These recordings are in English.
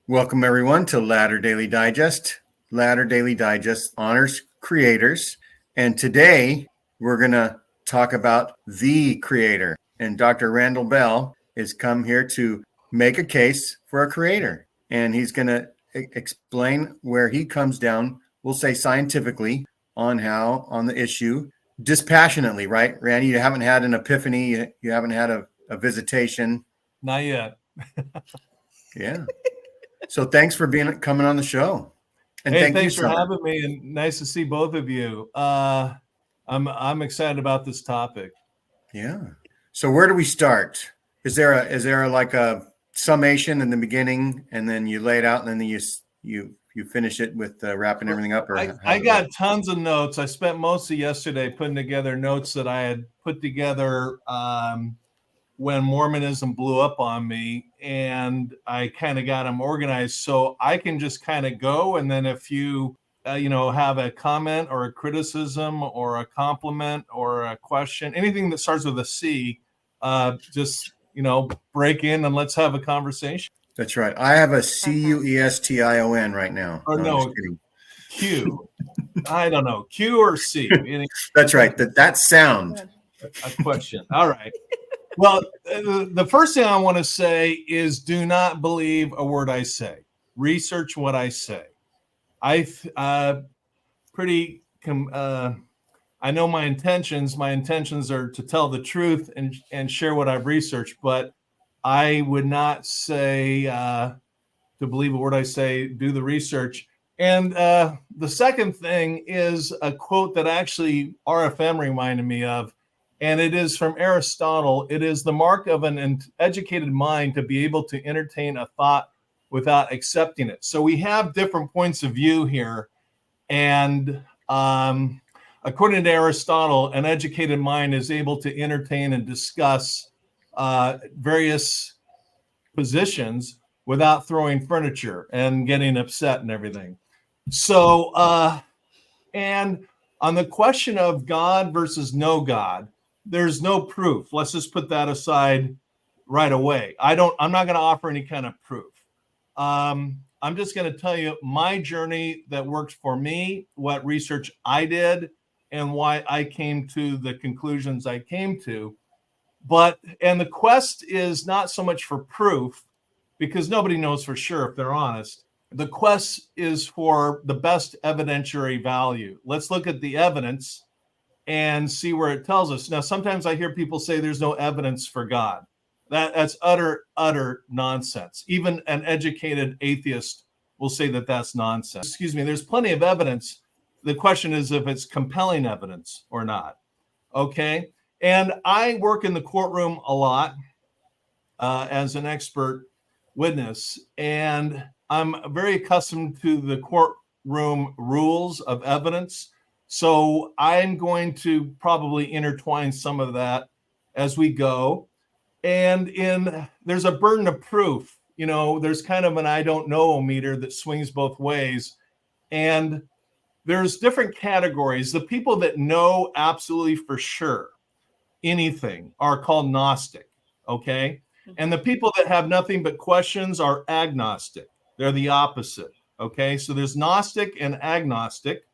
Welcome, everyone, to Ladder Daily Digest. Ladder Daily Digest honors creators. And today we're going to talk about the creator. And Dr. Randall Bell has come here to make a case for a creator. And he's going to explain where he comes down, we'll say scientifically, on the issue, dispassionately, right? Randy, you haven't had an epiphany. You haven't had a visitation. Not yet. Yeah. So thanks for coming on the show. And hey, thanks for having me, and nice to see both of you. I'm excited about this topic. Yeah. So where do we start? Is there like a summation in the beginning, and then you lay it out, and then you finish it with wrapping everything up? Or I got tons of notes. I spent most of yesterday putting together notes that I had put together when Mormonism blew up on me, and I kind of got them organized so I can just kind of go. And then if you, have a comment or a criticism or a compliment or a question, anything that starts with a C, just, break in and let's have a conversation. That's right. I have a CUESTION right now. Or no, Q. I don't know. Q or C. That's right. That sound. A question. All right. Well, the first thing I want to say is do not believe a word I say. Research what I say. I know my intentions. My intentions are to tell the truth and share what I've researched, but I would not say to believe a word I say. Do the research. And the second thing is a quote that actually RFM reminded me of. And it is from Aristotle. It is the mark of an educated mind to be able to entertain a thought without accepting it. So we have different points of view here. And according to Aristotle, an educated mind is able to entertain and discuss various positions without throwing furniture and getting upset and everything. So, and on the question of God versus no God, there's no proof. Let's just put that aside right away. I'm not going to offer any kind of proof. I'm just going to tell you my journey that worked for me, what research I did, and why I came to the conclusions I came to. And the quest is not so much for proof, because nobody knows for sure if they're honest. The quest is for the best evidentiary value. Let's look at the evidence and see where it tells us. Now, sometimes I hear people say there's no evidence for God. That's utter nonsense. Even an educated atheist will say that that's nonsense. Excuse me, there's plenty of evidence. The question is if it's compelling evidence or not. Okay? And I work in the courtroom a lot as an expert witness, and I'm very accustomed to the courtroom rules of evidence. So I'm going to probably intertwine some of that as we go. And there's a burden of proof. There's kind of an I don't know meter that swings both ways. And there's different categories. The people that know absolutely for sure anything are called Gnostic, okay? And the people that have nothing but questions are agnostic. They're the opposite, okay? So there's Gnostic and agnostic.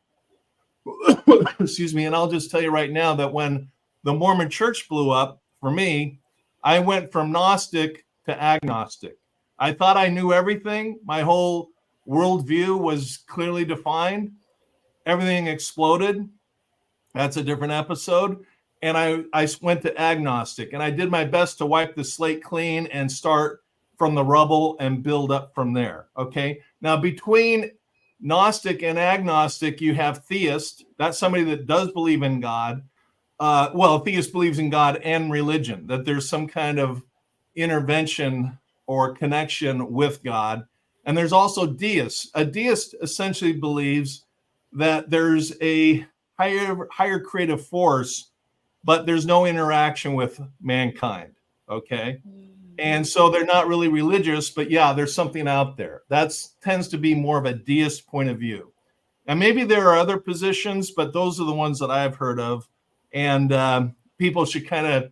Excuse me. And I'll just tell you right now that when the Mormon church blew up, for me, I went from Gnostic to agnostic. I thought I knew everything. My whole worldview was clearly defined. Everything exploded. That's a different episode. And I went to agnostic, and I did my best to wipe the slate clean and start from the rubble and build up from there. Okay. Now, between Gnostic and agnostic, you have theist. That's somebody that does believe in God. Theist believes in God and religion, that there's some kind of intervention or connection with God. And there's also deist. A deist essentially believes that there's a higher creative force, but there's no interaction with mankind. Okay. And so they're not really religious, but yeah, there's something out there. That tends to be more of a deist point of view. And maybe there are other positions, but those are the ones that I've heard of. And people should kind of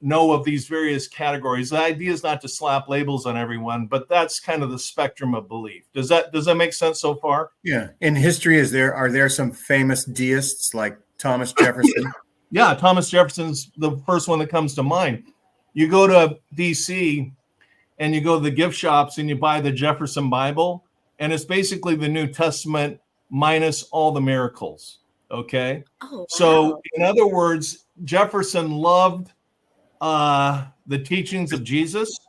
know of these various categories. The idea is not to slap labels on everyone, but that's kind of the spectrum of belief. Does that make sense so far? Yeah. In history, are there some famous deists like Thomas Jefferson? Yeah, Thomas Jefferson's the first one that comes to mind. You go to DC and you go to the gift shops and you buy the Jefferson Bible, and it's basically the New Testament minus all the miracles. Okay. Oh, wow. So in other words, Jefferson loved the teachings of Jesus,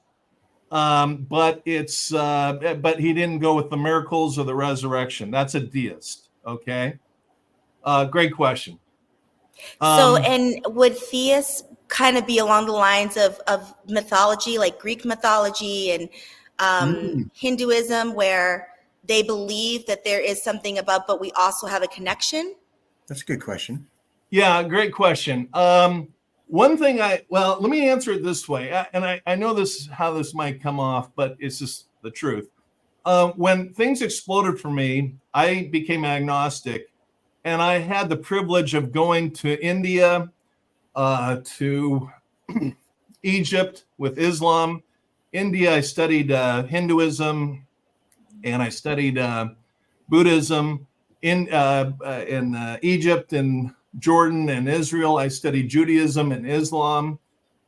but he didn't go with the miracles or the resurrection. That's a deist. Okay. Great question. So, and would theists kind of be along the lines of mythology, like Greek mythology and Hinduism, where they believe that there is something above, but we also have a connection? That's a good question. Yeah, great question. One thing let me answer it this way. And I know how this might come off, but it's just the truth. When things exploded for me, I became agnostic. And I had the privilege of going to India, to Egypt with Islam. India, I studied Hinduism, and I studied Buddhism. In Egypt and Jordan and Israel, I studied Judaism and Islam.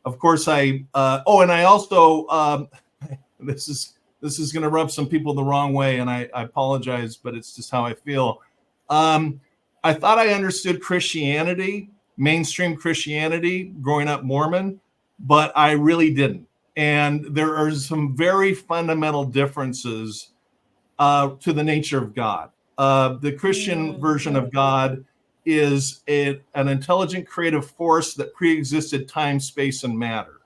Of course, and I also this is going to rub some people the wrong way, and I apologize, but it's just how I feel. I thought I understood Christianity, mainstream Christianity, growing up Mormon, but I really didn't. And there are some very fundamental differences to the nature of God. The Christian version of God is an intelligent creative force that pre-existed time, space, and matter.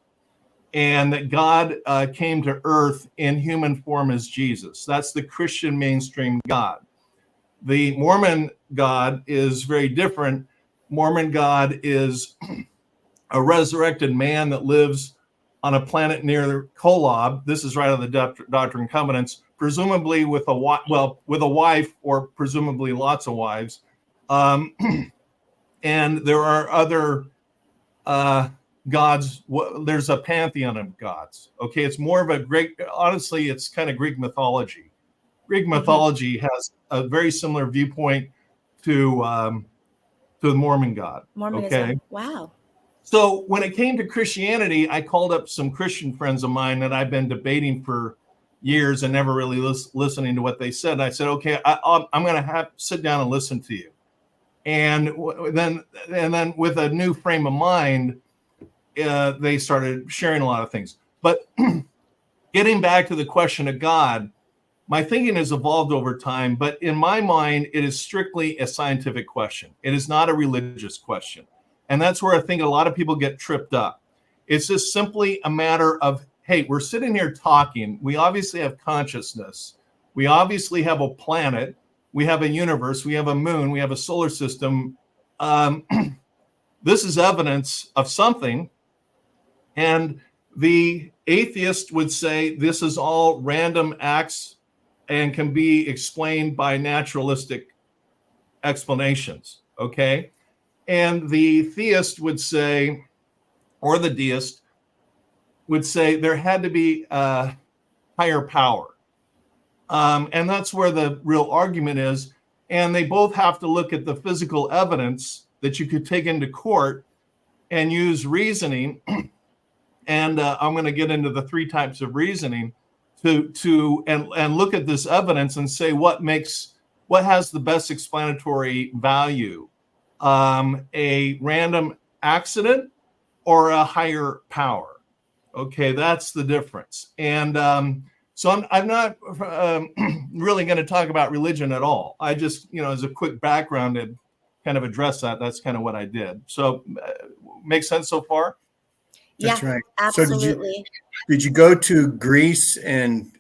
And that God came to earth in human form as Jesus. That's the Christian mainstream God. The Mormon God is very different. Mormon God is a resurrected man that lives on a planet near Kolob. This is right on the Doctrine and Covenants, presumably with a wife, or presumably lots of wives. And there are other gods. There's a pantheon of gods. Okay, it's more of honestly, it's kind of Greek mythology. Greek mythology has a very similar viewpoint to the Mormon God. Mormonism. Okay. Wow. So when it came to Christianity, I called up some Christian friends of mine that I've been debating for years and never really listening to what they said. And I said, okay, I'm going to sit down and listen to you. And then with a new frame of mind, they started sharing a lot of things. But getting back to the question of God, my thinking has evolved over time, but in my mind, it is strictly a scientific question. It is not a religious question. And that's where I think a lot of people get tripped up. It's just simply a matter of, hey, we're sitting here talking. We obviously have consciousness. We obviously have a planet. We have a universe. We have a moon. We have a solar system. This is evidence of something. And the atheist would say this is all random acts and can be explained by naturalistic explanations, okay? And the theist would say, or the deist would say, there had to be a higher power. And that's where the real argument is. And they both have to look at the physical evidence that you could take into court and use reasoning. And I'm going to get into the three types of reasoning and look at this evidence and say what has the best explanatory value, a random accident or a higher power. Okay, that's the difference. And so I'm not really going to talk about religion at all. I just, as a quick background to kind of address that, that's kind of what I did. So makes sense so far? That's right. Absolutely. So did you go to Greece and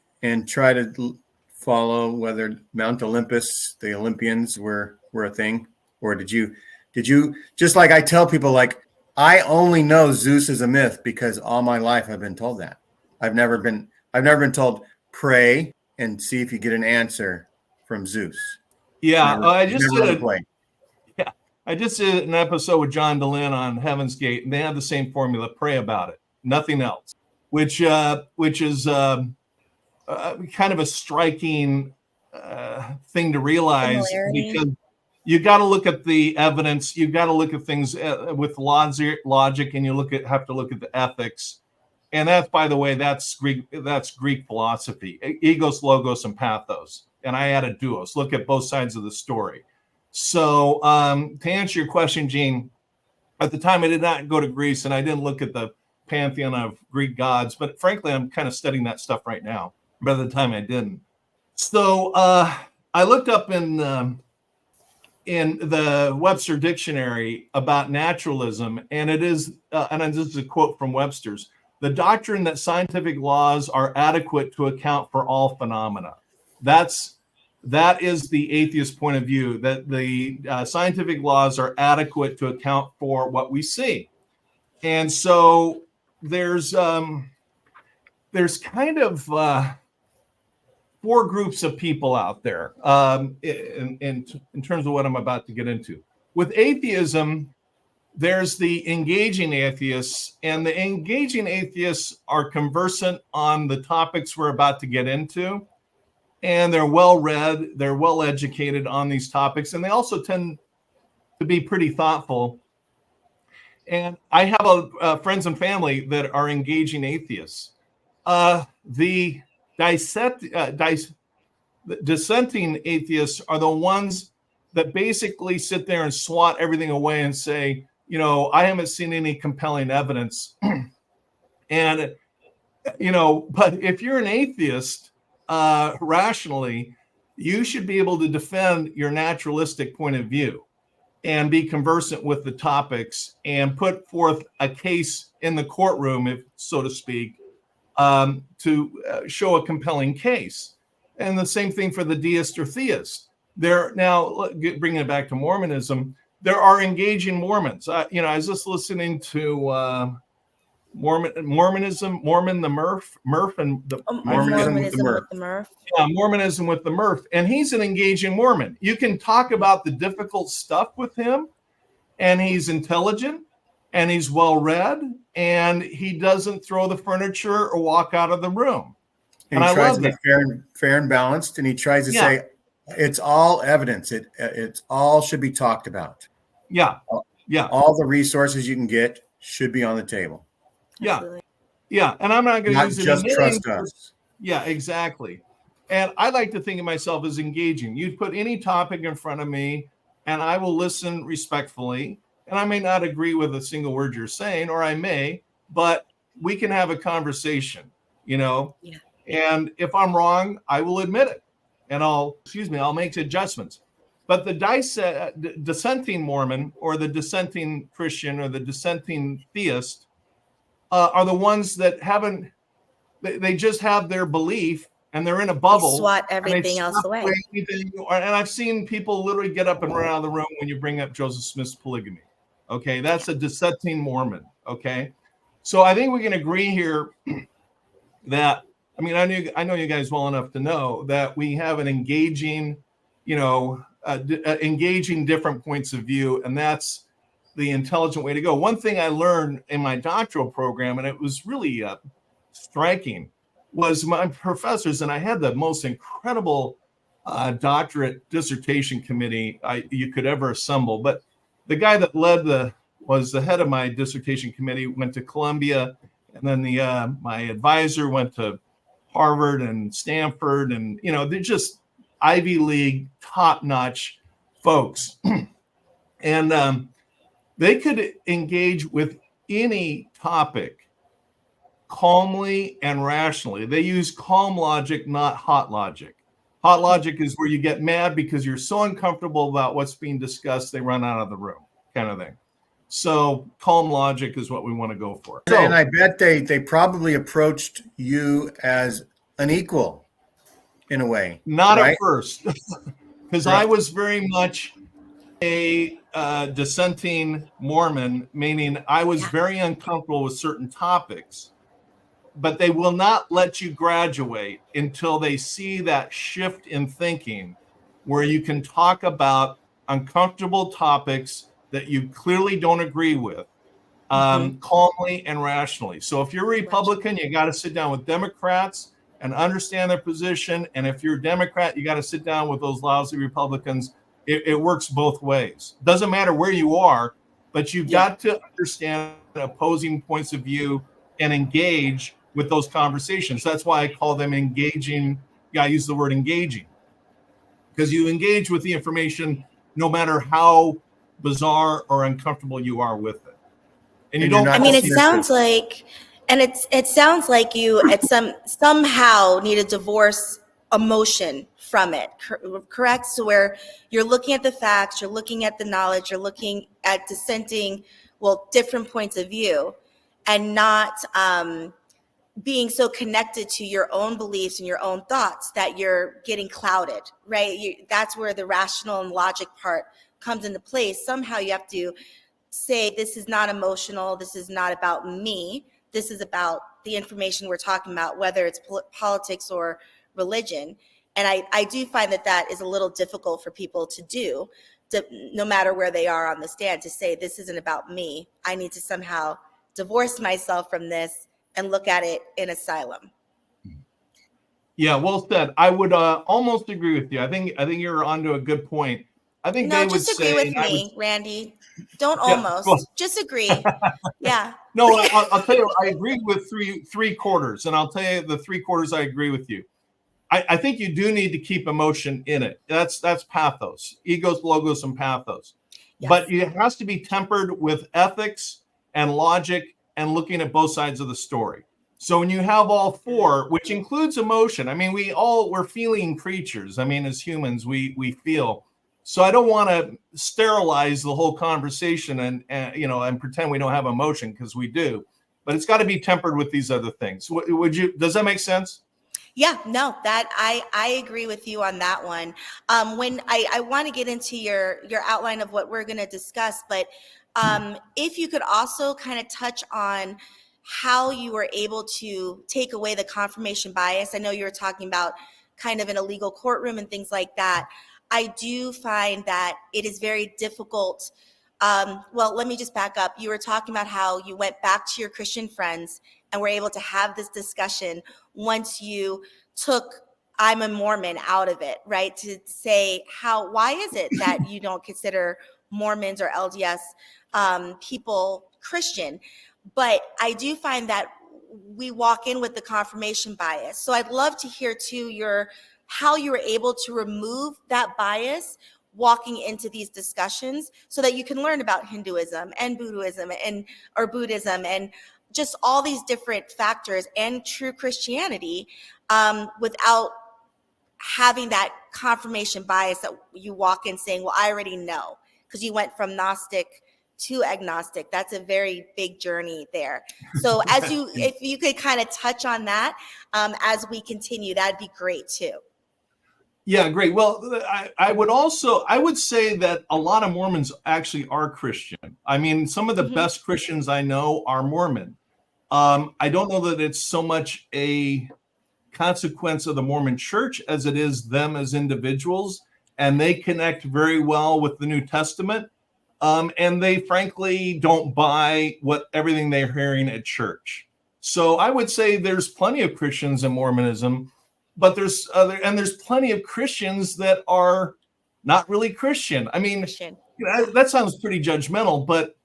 try to follow whether Mount Olympus, the Olympians were a thing? Or did you just like I tell people, like, I only know Zeus is a myth because all my life I've been told that. I've never been told pray and see if you get an answer from Zeus. Yeah, I I just did an episode with John DeLynn on Heaven's Gate, and they have the same formula: pray about it, nothing else. Which is kind of a striking thing to realize, because you got to look at the evidence, you got to look at things with logic, and have to look at the ethics. And that's, by the way, that's Greek philosophy: egos, logos, and pathos. And I added duos. Look at both sides of the story. So to answer your question, Gene, at the time I did not go to Greece, and I didn't look at the pantheon of Greek gods, but frankly, I'm kind of studying that stuff right now. But at the time I didn't. So I looked up in the Webster Dictionary about naturalism, and it is, and this is a quote from Webster's: the doctrine that scientific laws are adequate to account for all phenomena. That is the atheist point of view, that the scientific laws are adequate to account for what we see. And so there's kind of 4 groups of people out there in terms of what I'm about to get into. With atheism, there's the engaging atheists, and the engaging atheists are conversant on the topics we're about to get into. And they're well-read, they're well-educated on these topics, and they also tend to be pretty thoughtful. And I have friends and family that are engaging atheists. The dissenting atheists are the ones that basically sit there and swat everything away and say, I haven't seen any compelling evidence. And, but if you're an atheist, rationally, you should be able to defend your naturalistic point of view and be conversant with the topics and put forth a case in the courtroom, if so to speak, to show a compelling case. And the same thing for the deist or theist. Now, bringing it back to Mormonism, there are engaging Mormons. I was just listening to Mormonism with the Murph. Yeah, Mormonism with the Murph. And he's an engaging Mormon. You can talk about the difficult stuff with him, and he's intelligent, and he's well-read, and he doesn't throw the furniture or walk out of the room. And he tries to be fair and balanced, and he tries to say it's all evidence. It's all should be talked about. Yeah. All the resources you can get should be on the table. Absolutely. Yeah. And I'm not going to use just trust us. Yeah, exactly. And I like to think of myself as engaging. You put any topic in front of me, and I will listen respectfully. And I may not agree with a single word you're saying, or I may, but we can have a conversation, Yeah. And if I'm wrong, I will admit it, and I'll make adjustments. But the dissenting Mormon, or the dissenting Christian, or the dissenting theist are the ones that they just have their belief, and they're in a bubble. They swat everything else away. And I've seen people literally get up and run out of the room when you bring up Joseph Smith's polygamy. Okay, that's a dissenting Mormon. Okay, so I think we can agree here that, I know you guys well enough to know that we have an engaging, engaging different points of view, and that's the intelligent way to go. One thing I learned in my doctoral program, and it was really striking, was my professors, and I had the most incredible doctorate dissertation committee you could ever assemble. But the guy that was the head of my dissertation committee went to Columbia, and then my advisor went to Harvard and Stanford, and they're just Ivy League top-notch folks. And they could engage with any topic calmly and rationally. They use calm logic, not hot logic. Hot logic is where you get mad because you're so uncomfortable about what's being discussed, they run out of the room, kind of thing. So calm logic is what we want to go for. And I bet they probably approached you as an equal in a way. Not right? At first, because I was very much a dissenting Mormon, meaning I was very uncomfortable with certain topics, but they will not let you graduate until they see that shift in thinking where you can talk about uncomfortable topics that you clearly don't agree with, calmly and rationally. So if you're a Republican, you got to sit down with Democrats and understand their position. And if you're a Democrat, you got to sit down with those lousy Republicans. It works both ways. Doesn't matter where you are, but you've got to understand opposing points of view and engage with those conversations. That's why I call them engaging. Yeah, I use the word engaging, because you engage with the information no matter how bizarre or uncomfortable you are with it. And you don't. I mean, it sounds like, and it sounds like you somehow need to divorce emotion from it, correct? So where you're looking at the facts, you're looking at the knowledge, you're looking at different points of view, and not being so connected to your own beliefs and your own thoughts that you're getting clouded, right? That's where the rational and logic part comes into place. Somehow you have to say, this is not emotional, this is not about me, this is about the information we're talking about, whether it's politics or religion. And I do find that is a little difficult for people to do, no matter where they are on the stand, to say, this isn't about me, I need to somehow divorce myself from this and look at it in asylum. Yeah, well said. I would almost agree with you. I think you're onto a good point. I think they would say, agree with me, Randy. Don't almost. Just agree. Yeah. No, I'll tell you, I agree with three quarters, and I'll tell you the 3/4 I agree with you. I think you do need to keep emotion in it. That's pathos, egos, logos, and pathos. Yes. But it has to be tempered with ethics and logic and looking at both sides of the story. So when you have all four, which includes emotion, I mean, we're feeling creatures. I mean, as humans, we feel. So I don't want to sterilize the whole conversation and pretend we don't have emotion, because we do. But it's got to be tempered with these other things. Does that make sense? Yeah, no, that I agree with you on that one. When I want to get into your outline of what we're going to discuss, but if you could also kind of touch on how you were able to take away the confirmation bias. I know you were talking about kind of in a legal courtroom and things like that. I do find that it is very difficult. Well, let me just back up. You were talking about how you went back to your Christian friends and were able to have this discussion once you took I'm a Mormon out of it, right? To say why is it that you don't consider Mormons or LDS people Christian? But I do find that we walk in with the confirmation bias. So I'd love to hear too how you were able to remove that bias walking into these discussions, so that you can learn about Hinduism and Buddhism or Buddhism and just all these different factors and true Christianity, without having that confirmation bias that you walk in saying, well, I already know, because you went from Gnostic to agnostic. That's a very big journey there. So if you could kind of touch on that as we continue, that'd be great too. Yeah, great. Well, I would say that a lot of Mormons actually are Christian. I mean, some of the best Christians I know are Mormon. I don't know that it's so much a consequence of the Mormon church as it is them as individuals, and they connect very well with the New Testament. And they frankly don't buy everything they're hearing at church. So I would say there's plenty of Christians in Mormonism, but there's plenty of Christians that are not really Christian. I mean, that sounds pretty judgmental, but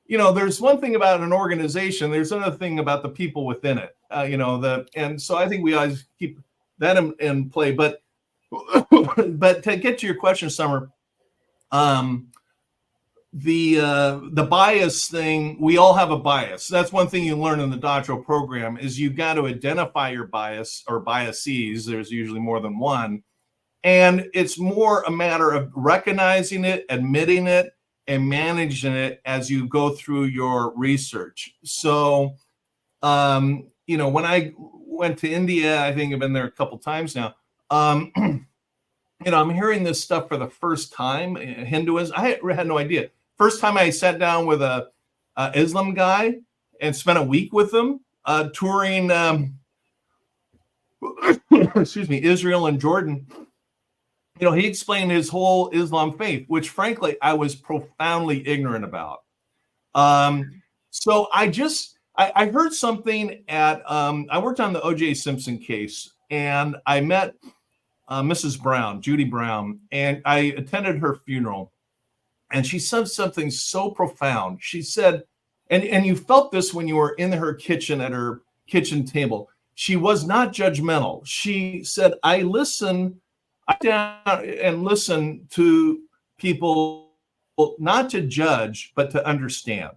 there's one thing about an organization. There's another thing about the people within it. And so I think we always keep that in play. But to get to your question, Summer. The bias thing, we all have a bias. That's one thing you learn in the doctoral program, is you got to identify your bias or biases. There's usually more than one. And it's more a matter of recognizing it, admitting it, and managing it as you go through your research. So, when I went to India, I think I've been there a couple times now. I'm hearing this stuff for the first time. Hinduism, I had no idea. First time I sat down with a Islam guy and spent a week with him touring, Israel and Jordan. he explained his whole Islam faith, which frankly I was profoundly ignorant about. So I heard something at I worked on the O.J. Simpson case, and I met Mrs. Brown, Judy Brown, and I attended her funeral. And she said something so profound. She said, and you felt this when you were in her kitchen at her kitchen table. She was not judgmental. She said, I down and listen to people, not to judge, but to understand.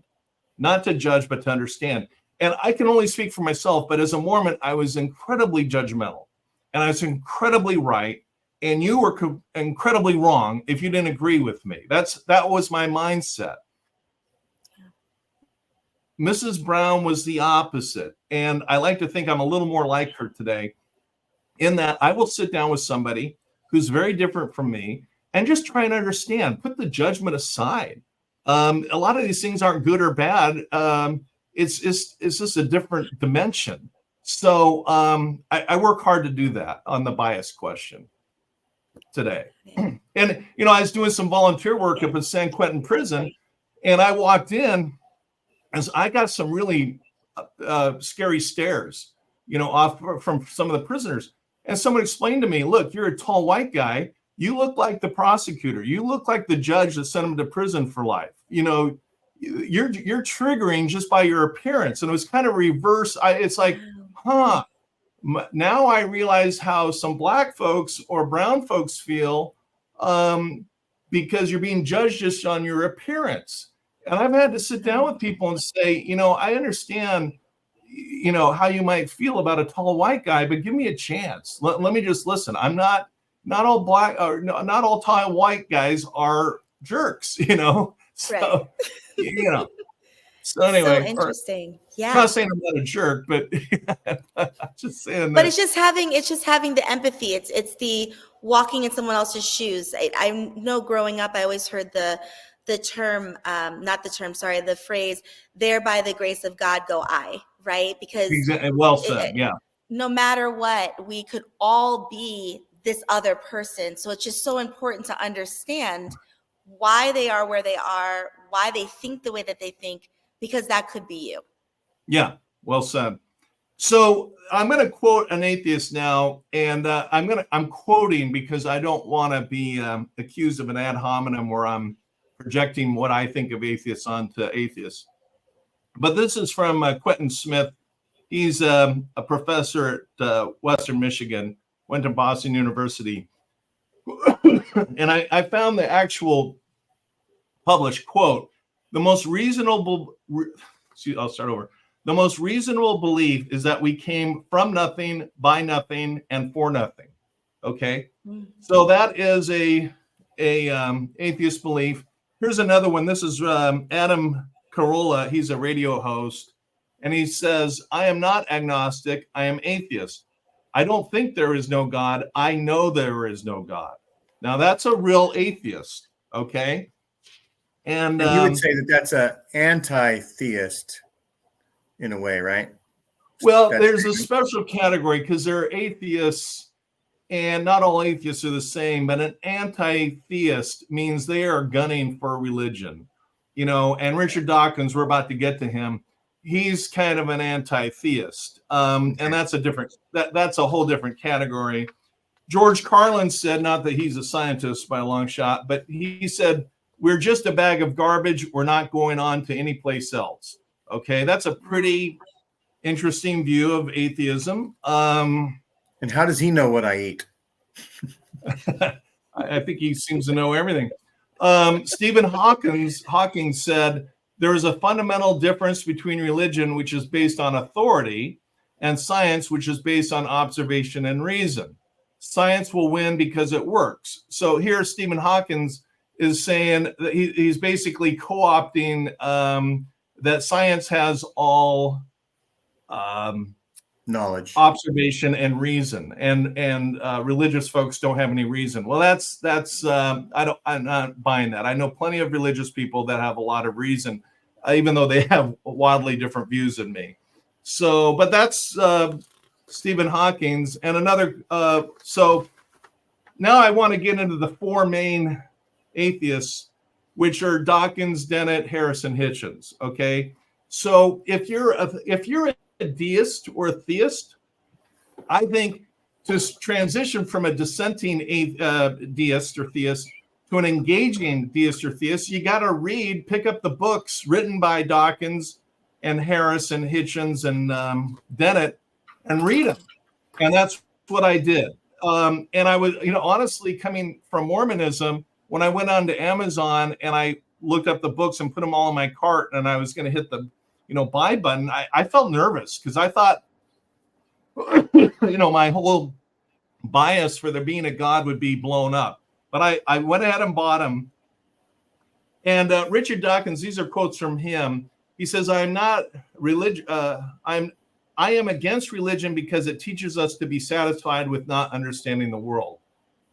Not to judge, but to understand. And I can only speak for myself, but as a Mormon, I was incredibly judgmental. And I was incredibly right. And you were incredibly wrong if you didn't agree with me. That was my mindset. Mrs. Brown was the opposite. And I like to think I'm a little more like her today, in that I will sit down with somebody who's very different from me and just try and understand, put the judgment aside. A lot of these things aren't good or bad. It's just a different dimension. So I work hard to do that on the bias question today. And, I was doing some volunteer work up in San Quentin prison, and I walked in as I got some really scary stares, off from some of the prisoners. And someone explained to me, look, you're a tall white guy. You look like the prosecutor. You look like the judge that sent him to prison for life. You're triggering just by your appearance. And it was kind of reverse. It's like, now I realize how some black folks or brown folks feel because you're being judged just on your appearance. And I've had to sit down with people and say, I understand, how you might feel about a tall white guy, but give me a chance. Let me just listen. I'm not all black or not all tall white guys are jerks, So, right. So anyway, so interesting. Yeah. I'm not saying I'm not a jerk, but I'm just saying. But it's just having the empathy. It's the walking in someone else's shoes. I know growing up, I always heard the phrase, "There by the grace of God go I," right? Because well said. Yeah. No matter what, we could all be this other person. So it's just so important to understand why they are where they are, why they think the way that they think, because that could be you. Yeah, well said. So I'm going to quote an atheist now, and I'm quoting because I don't want to be accused of an ad hominem where I'm projecting what I think of atheists onto atheists. But this is from Quentin Smith. He's a professor at Western Michigan, went to Boston University. And I found the actual published quote. The most reasonable belief is that we came from nothing, by nothing, and for nothing. Okay, so that is a atheist belief. Here's another one. This is Adam Carolla. He's a radio host, and he says, "I am not agnostic. I am atheist. I don't think there is no God. I know there is no God." Now that's a real atheist. Okay. And you would say that that's an anti-theist in a way, right? Well, there's a special category because there are atheists, and not all atheists are the same, but an anti-theist means they are gunning for religion, and Richard Dawkins, we're about to get to him. He's kind of an anti-theist. And that's that's a whole different category. George Carlin said, not that he's a scientist by a long shot, but he said, we're just a bag of garbage. We're not going on to any place else. Okay, that's a pretty interesting view of atheism. And how does he know what I eat? I think he seems to know everything. Stephen Hawking said, there is a fundamental difference between religion, which is based on authority, and science, which is based on observation and reason. Science will win because it works. So here Stephen Hawking is saying that he's basically co-opting that science has all knowledge, observation, and reason, and religious folks don't have any reason. Well, that's I'm not buying that. I know plenty of religious people that have a lot of reason, even though they have wildly different views than me. So, but that's Stephen Hawking's, and another. So now I want to get into the four main atheists, which are Dawkins, Dennett, Harris, and Hitchens. Okay, so if you're a deist or a theist, I think to transition from a dissenting deist or theist to an engaging deist or theist, you got to pick up the books written by Dawkins and Harris and Hitchens and Dennett and read them. And that's what I did. And I was, honestly, coming from Mormonism, when I went on to Amazon and I looked up the books and put them all in my cart and I was going to hit the, buy button, I felt nervous because I thought, my whole bias for there being a God would be blown up. But I went ahead and bought them. And Richard Dawkins, these are quotes from him. He says, I am against religion because it teaches us to be satisfied with not understanding the world.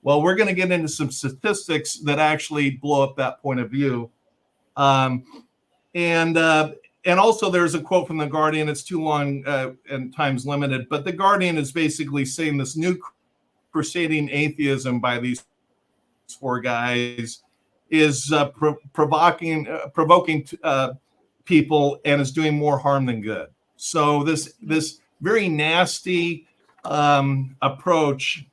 Well, we're going to get into some statistics that actually blow up that point of view. And also there's a quote from The Guardian. It's too long and time's limited, but The Guardian is basically saying this new crusading atheism by these four guys is provoking people and is doing more harm than good. So this very nasty approach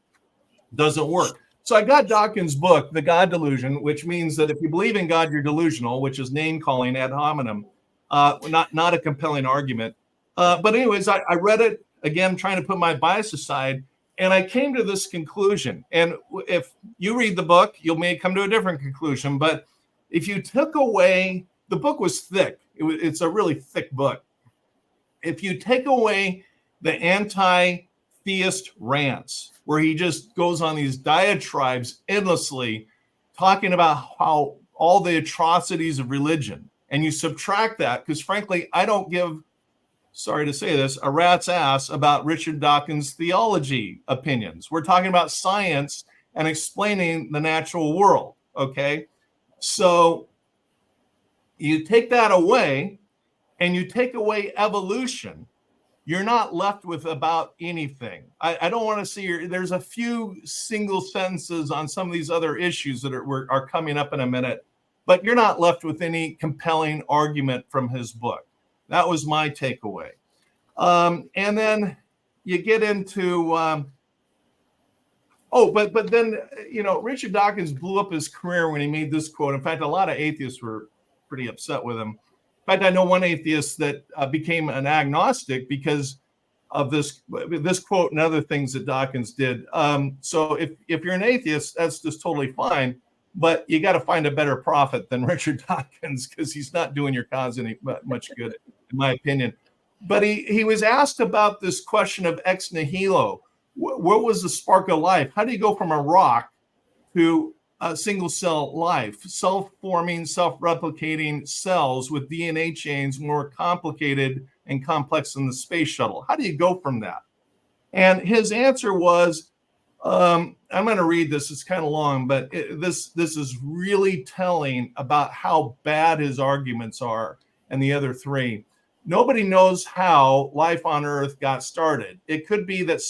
doesn't work. So I got Dawkins' book, The God Delusion, which means that if you believe in God, you're delusional, which is name calling ad hominem. Not a compelling argument. But anyways, I read it again, trying to put my bias aside, and I came to this conclusion. And if you read the book, you may come to a different conclusion. But if you took away, the book was thick. It's a really thick book. If you take away the anti-theist rants, where he just goes on these diatribes endlessly, talking about how all the atrocities of religion, and you subtract that, because frankly, I don't give, sorry to say this, a rat's ass about Richard Dawkins' theology opinions. We're talking about science and explaining the natural world, okay? So you take that away, and you take away evolution, you're not left with about anything. I don't want to see there's a few single sentences on some of these other issues that are coming up in a minute, but you're not left with any compelling argument from his book. That was my takeaway. And then you get into, but then, Richard Dawkins blew up his career when he made this quote. In fact, a lot of atheists were pretty upset with him. In fact, I know one atheist that became an agnostic because of this quote and other things that Dawkins did. So if you're an atheist, that's just totally fine. But you got to find a better prophet than Richard Dawkins, because he's not doing your cause any much good, in my opinion. But he was asked about this question of ex nihilo. What was the spark of life? How do you go from a rock to a single cell life, self-forming, self-replicating cells with DNA chains more complicated and complex than the space shuttle? How do you go from that? And his answer was, I'm going to read this. It's kind of long, but this is really telling about how bad his arguments are, and the other three. Nobody knows how life on Earth got started. It could be that at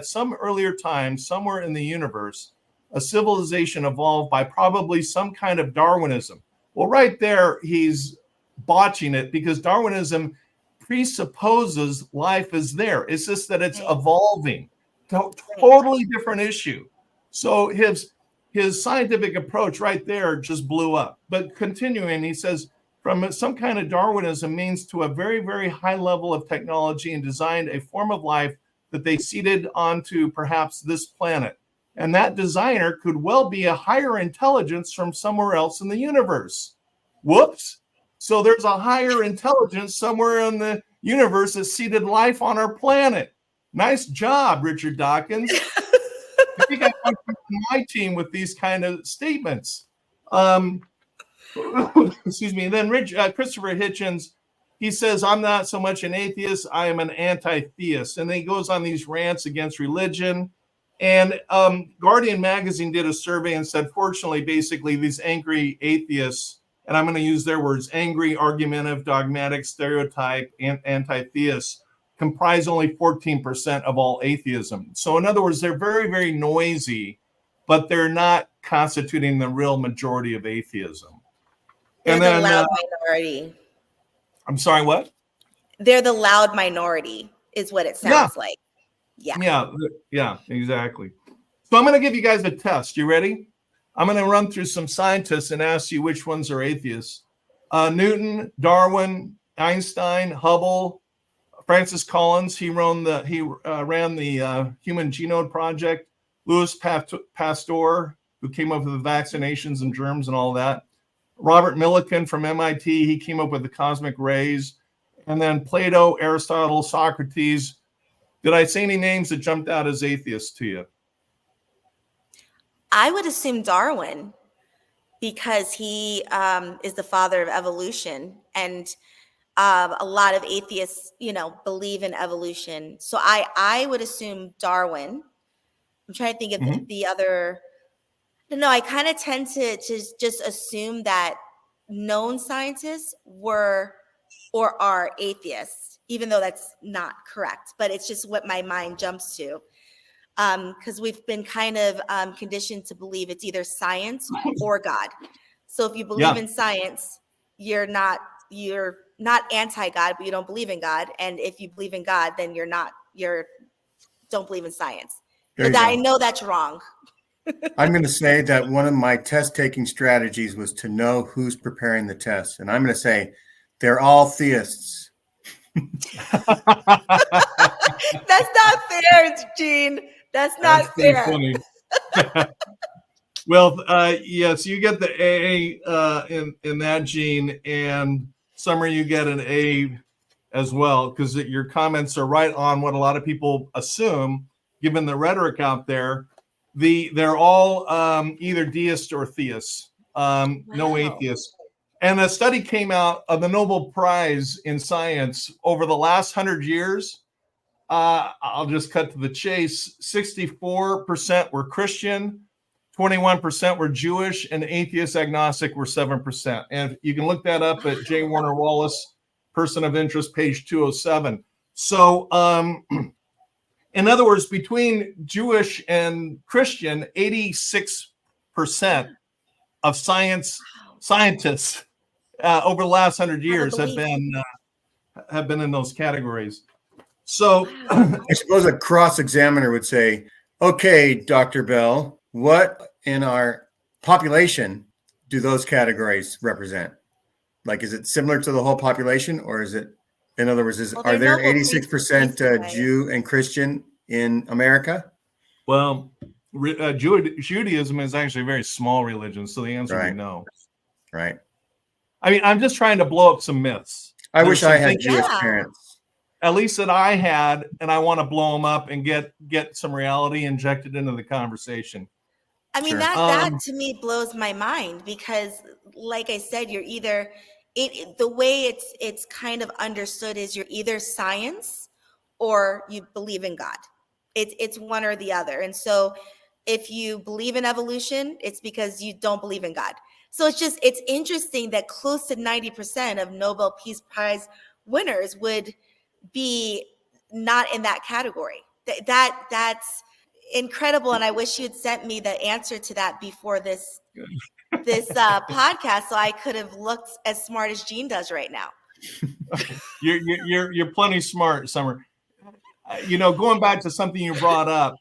some earlier time, somewhere in the universe, a civilization evolved by probably some kind of Darwinism. Well, right there, he's botching it, because Darwinism presupposes life is there. It's just that it's evolving. Totally different issue. So his scientific approach right there just blew up. But continuing, he says, from some kind of Darwinism means to a very, very high level of technology and designed a form of life that they seeded onto perhaps this planet. And that designer could well be a higher intelligence from somewhere else in the universe. Whoops. So there's a higher intelligence somewhere in the universe that seeded life on our planet. Nice job, Richard Dawkins. I think I want you on my team with these kind of statements. Excuse me. And then Christopher Hitchens, he says, I'm not so much an atheist, I am an anti-theist. And then he goes on these rants against religion. And Guardian magazine did a survey and said, fortunately, basically, these angry atheists, and I'm going to use their words, angry, argumentative, dogmatic, stereotype, and anti-theists, comprise only 14% of all atheism. So in other words, they're very, very noisy. but they're not constituting the real majority of atheism. They're the loud minority. I'm sorry, what? They're the loud minority, is what it sounds like. Yeah, exactly. So I'm going to give you guys a test. You ready? I'm going to run through some scientists and ask you which ones are atheists. Newton, Darwin, Einstein, Hubble, Francis Collins. He ran the Human Genome Project. Louis Pasteur, who came up with the vaccinations and germs and all that. Robert Millikan from MIT. He came up with the cosmic rays. And then Plato, Aristotle, Socrates. Did I say any names that jumped out as atheists to you? I would assume Darwin, because he is the father of evolution, and a lot of atheists, believe in evolution. So I would assume Darwin. I'm trying to think of the other. No, I kind of tend to just assume that known scientists were or are atheists, even though that's not correct. But it's just what my mind jumps to. Because we've been kind of conditioned to believe it's either science or God. So if you believe in science, you're not anti-God, but you don't believe in God. And if you believe in God, then you don't believe in science. But I know that's wrong. I'm going to say that one of my test taking strategies was to know who's preparing the test. And I'm going to say they're all theists. That's not fair, Gene. That's not fair. Funny. Well, yes, you get the A in that, Gene, and Summer, you get an A as well, because your comments are right on what a lot of people assume, given the rhetoric out there. They're all either deist or theists, no atheists. And a study came out of the Nobel Prize in Science over the last 100 years. I'll just cut to the chase. 64% were Christian, 21% were Jewish, and atheist agnostic were 7%. And you can look that up at J. Warner Wallace, Person of Interest, page 207. So, in other words, between Jewish and Christian, 86% of scientists over the last 100 years have been in those categories. So I suppose a cross-examiner would say, okay, Dr. Bell, what in our population do those categories represent? Like, is it similar to the whole population, or is it, in other words, are there 86% Jew and Christian in America? Well, Judaism is actually a very small religion, so the answer is no. Right. I mean, I'm just trying to blow up some myths. I wish I had Jewish parents. At least that I had, and I want to blow them up and get some reality injected into the conversation. I mean, that to me blows my mind, because, like I said, you're either the way it's kind of understood is you're either science or you believe in God. It's one or the other. And so if you believe in evolution, it's because you don't believe in God. So it's interesting that close to 90% of Nobel Peace Prize winners would be not in that category. That's incredible. And I wish you had sent me the answer to that before this podcast, so I could have looked as smart as Gene does right now. You're plenty smart, Summer. Going back to something you brought up,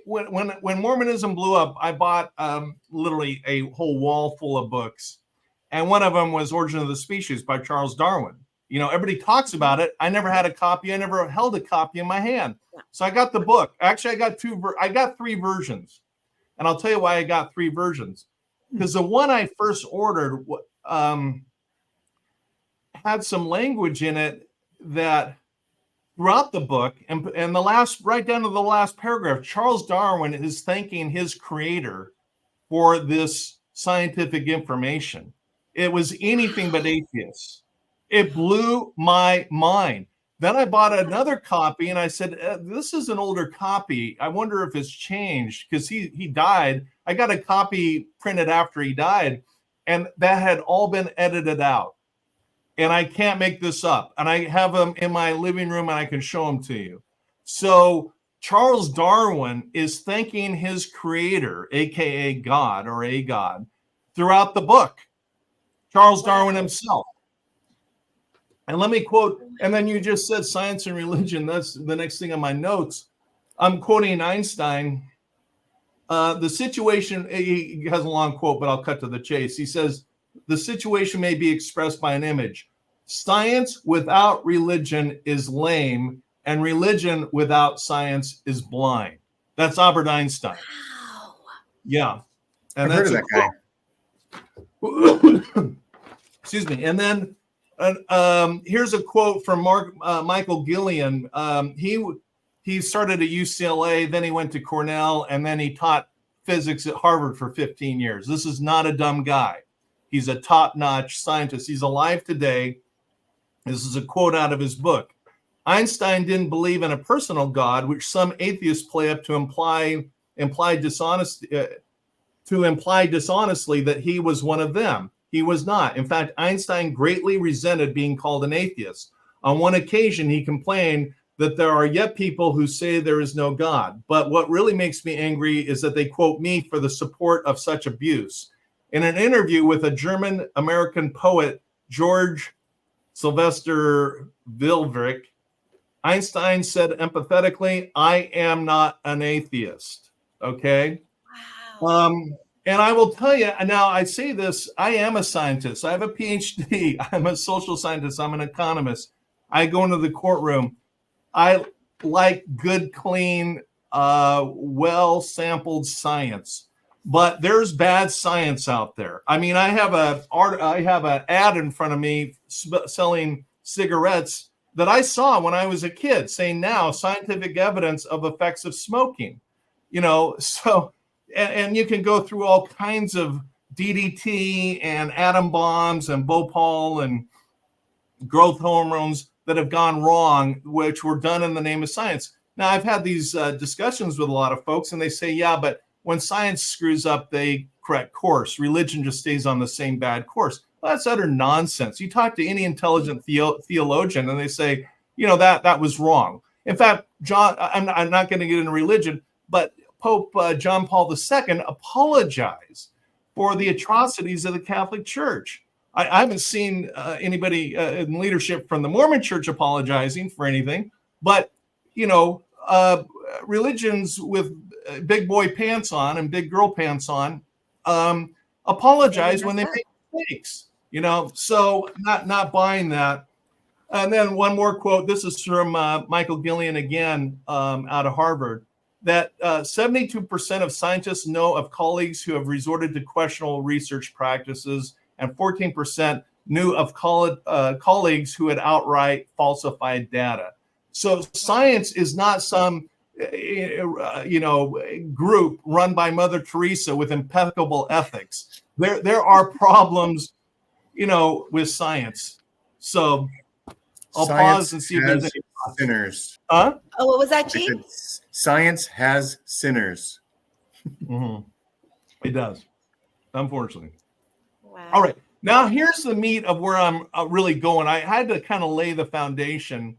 when Mormonism blew up, I bought literally a whole wall full of books, and one of them was Origin of the Species by Charles Darwin. Everybody talks about it. I never had a copy. I never held a copy in my hand. So I got the book. Actually, I got 3 versions. And I'll tell you why I got 3 versions. Because the one I first ordered had some language in it that throughout the book, and right down to the last paragraph, Charles Darwin is thanking his creator for this scientific information. It was anything but atheist. It blew my mind. Then I bought another copy, and I said, this is an older copy. I wonder if it's changed, because he died. I got a copy printed after he died, and that had all been edited out. And I can't make this up. And I have them in my living room, and I can show them to you. So Charles Darwin is thanking his creator, aka God or a God, throughout the book. Charles Darwin himself. And let me quote, and then you just said science and religion. That's the next thing on my notes. I'm quoting Einstein. The situation, he has a long quote, but I'll cut to the chase. He says, the situation may be expressed by an image. Science without religion is lame, and religion without science is blind. That's Albert Einstein. Wow. Yeah. And I've heard that's of that guy. Excuse me. And then here's a quote from Michael Gillian. He started at UCLA, then he went to Cornell, and then he taught physics at Harvard for 15 years. This is not a dumb guy. He's a top-notch scientist. He's alive today. This is a quote out of his book. Einstein didn't believe in a personal God, which some atheists play up to imply dishonestly that he was one of them. He was not. In fact, Einstein greatly resented being called an atheist. On one occasion, he complained that there are yet people who say there is no God. But what really makes me angry is that they quote me for the support of such abuse. In an interview with a German-American poet, George Sylvester Wilderich, Einstein said empathetically, I am not an atheist. Okay? Wow. And I will tell you, now I say this, I am a scientist. I have a PhD. I'm a social scientist. I'm an economist. I go into the courtroom. I like good, clean, well-sampled science. But there's bad science out there. I mean, I have an ad in front of me selling cigarettes that I saw when I was a kid saying now scientific evidence of effects of smoking. So and you can go through all kinds of DDT and atom bombs and Bhopal and growth hormones that have gone wrong, which were done in the name of science. Now, I've had these discussions with a lot of folks, and they say, yeah, but when science screws up, they correct course. Religion just stays on the same bad course. Well, that's utter nonsense. You talk to any intelligent theologian, and they say, that was wrong. In fact, I'm not going to get into religion, but Pope John Paul II apologized for the atrocities of the Catholic Church. I haven't seen anybody in leadership from the Mormon Church apologizing for anything, but religions with big boy pants on and big girl pants on apologize when they make mistakes. So not buying that. And then one more quote. This is from Michael Gillian again, out of Harvard. That 72% of scientists know of colleagues who have resorted to questionable research practices, and 14% knew of colleagues who had outright falsified data. So science is not some group run by Mother Teresa with impeccable ethics. There are problems, with science. So I'll pause and see if there's any sinners. Huh? Oh, what was that, Chief? Science has sinners. Mm-hmm. It does, unfortunately. Wow. All right. Now here's the meat of where I'm really going. I had to kind of lay the foundation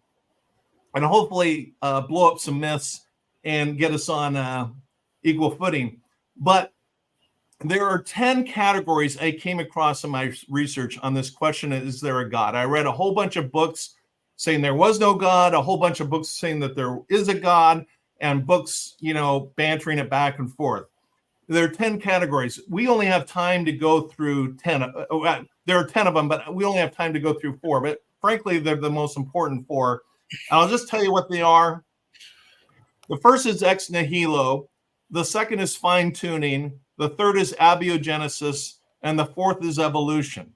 and hopefully blow up some myths and get us on equal footing. But there are 10 categories I came across in my research on this question, is there a God? I read a whole bunch of books saying there was no God, a whole bunch of books saying that there is a God, and books, bantering it back and forth. There are 10 categories. We only have time to go through 10. There are 10 of them, but we only have time to go through 4. But frankly, they're the most important 4. I'll just tell you what they are. The first is ex nihilo. The second is fine-tuning. The third is abiogenesis. And the fourth is evolution.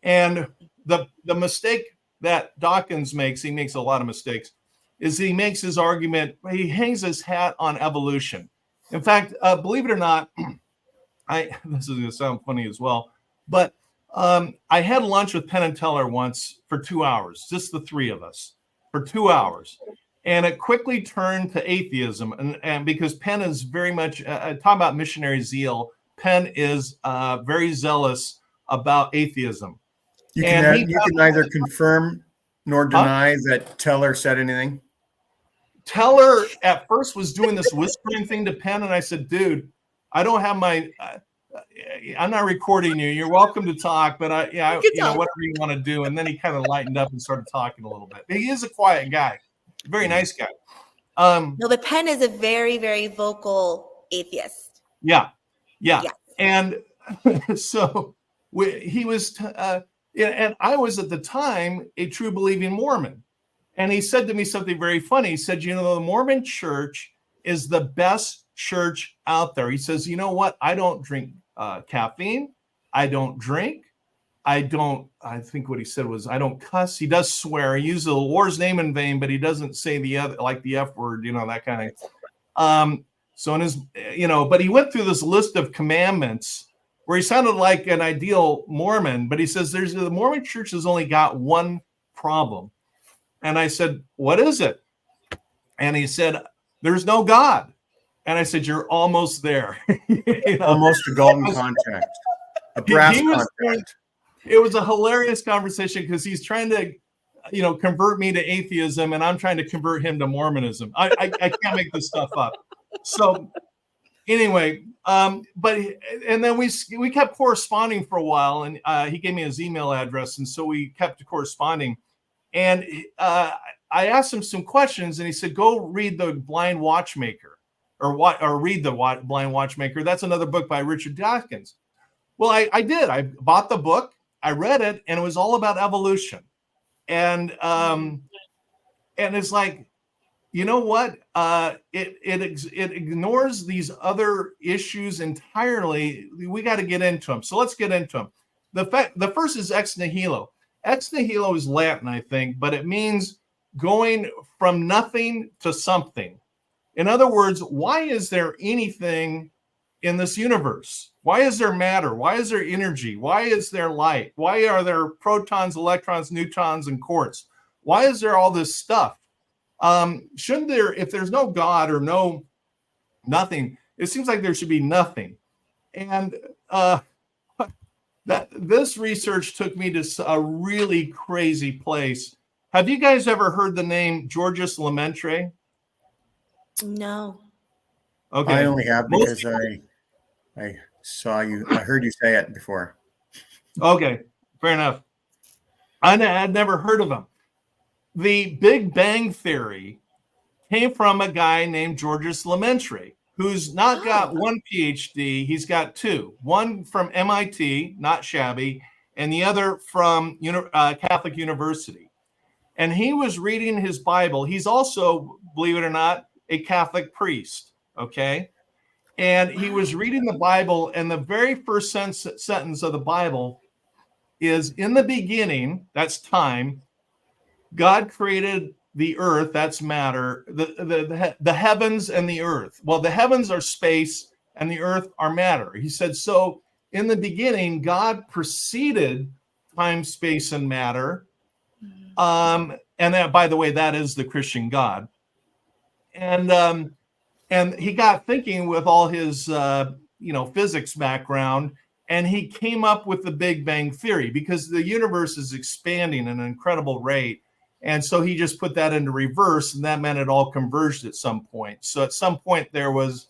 And the mistake that Dawkins makes, he makes a lot of mistakes, is he makes his argument, he hangs his hat on evolution. In fact, believe it or not, this is going to sound funny as well, but I had lunch with Penn and Teller once for 2 hours, just the 3 of us, for 2 hours. And it quickly turned to atheism. And because Penn is very much, talking about missionary zeal, Penn is very zealous about atheism. You can neither confirm nor deny that Teller said anything. Teller at first was doing this whispering thing to Penn, and I said, dude, I don't have my, I'm not recording you. You're welcome to talk, but whatever you want to do. And then he kind of lightened up and started talking a little bit. But he is a quiet guy, very nice guy. No, but Penn is a very, very vocal atheist. Yeah. And so he was, and I was at the time a true believing Mormon. And he said to me something very funny. He said, the Mormon church is the best church out there. He says, you know what? I don't drink caffeine. I don't drink. I think what he said was, I don't cuss. He does swear. He uses the Lord's name in vain, but he doesn't say the other, like the F word, that kind of. So in his, but he went through this list of commandments where he sounded like an ideal Mormon, but he says the Mormon church has only got one problem. And I said, what is it? And he said, there's no God. And I said, you're almost there. Almost a golden contract. A brass contract. It was a hilarious conversation because he's trying to, convert me to atheism, and I'm trying to convert him to Mormonism. I can't make this stuff up. So anyway, and then we kept corresponding for a while, and he gave me his email address. And so we kept corresponding. And I asked him some questions, and he said, go read The Blind Watchmaker or read The Blind Watchmaker. That's another book by Richard Dawkins. Well, I did. I bought the book. I read it, and it was all about evolution. And it's like, you know what? It ignores these other issues entirely. We got to get into them. So let's get into them. The first is ex nihilo. Ex nihilo is Latin, I think, but it means going from nothing to something. In other words, why is there anything in this universe? Why is there matter? Why is there energy? Why is there light? Why are there protons, electrons, neutrons, and quarks? Why is there all this stuff? Shouldn't there, if there's no God or no nothing, it seems like there should be nothing. And this research took me to a really crazy place. Have you guys ever heard the name Georges Lemaitre? No. Okay. I only have because I saw you. I heard you say it before. Okay, fair enough. I had never heard of him. The Big Bang Theory came from a guy named Georges Lemaitre, who's not got one PhD, he's got two. One from MIT, not shabby, and the other from Catholic University. And he was reading his Bible. He's also, believe it or not, a Catholic priest, okay? And he was reading the Bible, and the very first sentence of the Bible is, in the beginning, that's time, God created the earth, that's matter, the heavens and the earth. Well, the heavens are space and the earth are matter. He said, so in the beginning, God preceded time, space, and matter. And that, by the way, that is the Christian God. And he got thinking with all his, physics background, and he came up with the Big Bang Theory because the universe is expanding at an incredible rate. And so he just put that into reverse, and that meant it all converged at some point. So at some point there was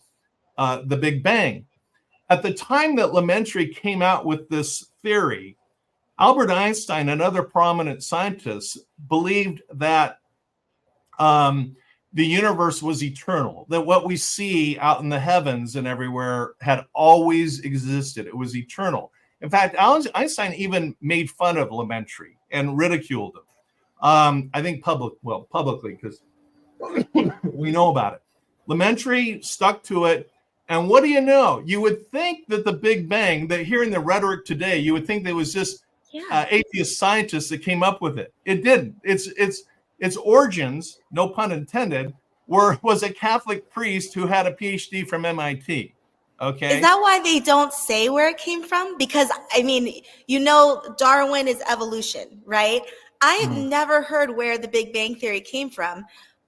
the Big Bang. At the time that Lemaitre came out with this theory, Albert Einstein and other prominent scientists believed that the universe was eternal, that what we see out in the heavens and everywhere had always existed. It was eternal. In fact, Einstein even made fun of Lemaitre and ridiculed him. I think publicly, because we know about it. Lemaitre stuck to it. And what do you know? You would think that the Big Bang, that hearing the rhetoric today, you would think that it was just atheist scientists that came up with it. It didn't. Its origins, no pun intended, was a Catholic priest who had a PhD from MIT. Okay. Is that why they don't say where it came from? Because, I mean, Darwin is evolution, right? I have never heard where the Big Bang Theory came from,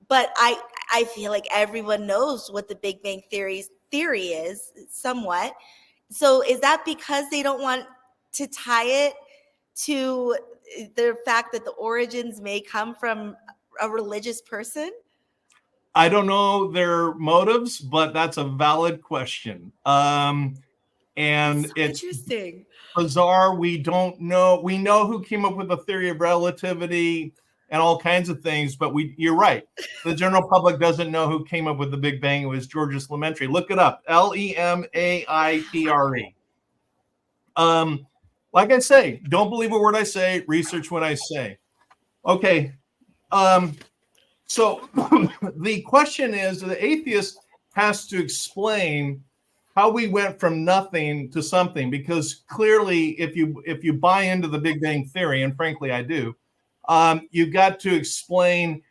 but I feel like everyone knows what the Big Bang Theory is somewhat. So is that because they don't want to tie it to the fact that the origins may come from a religious person? I don't know their motives, but that's a valid question. And That's so it's interesting. bizarre. We don't know. We know who came up with the theory of relativity and all kinds of things, but you're right. The general public doesn't know who came up with the Big Bang. It was Georges Lemaitre. Look it up. Lemaitre. Like I say, don't believe a word I say, research what I say. Okay. So the question is, the atheist has to explain how we went from nothing to something, because clearly if you buy into the Big Bang theory, and frankly I do, you've got to explain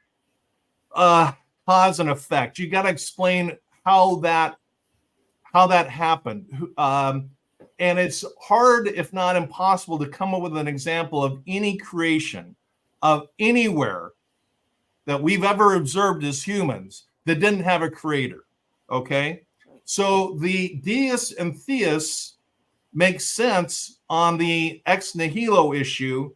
cause and effect. You got to explain how that happened. And it's hard, if not impossible, to come up with an example of any creation of anywhere that we've ever observed as humans that didn't have a creator. Okay? So the deists and theists make sense on the ex nihilo issue,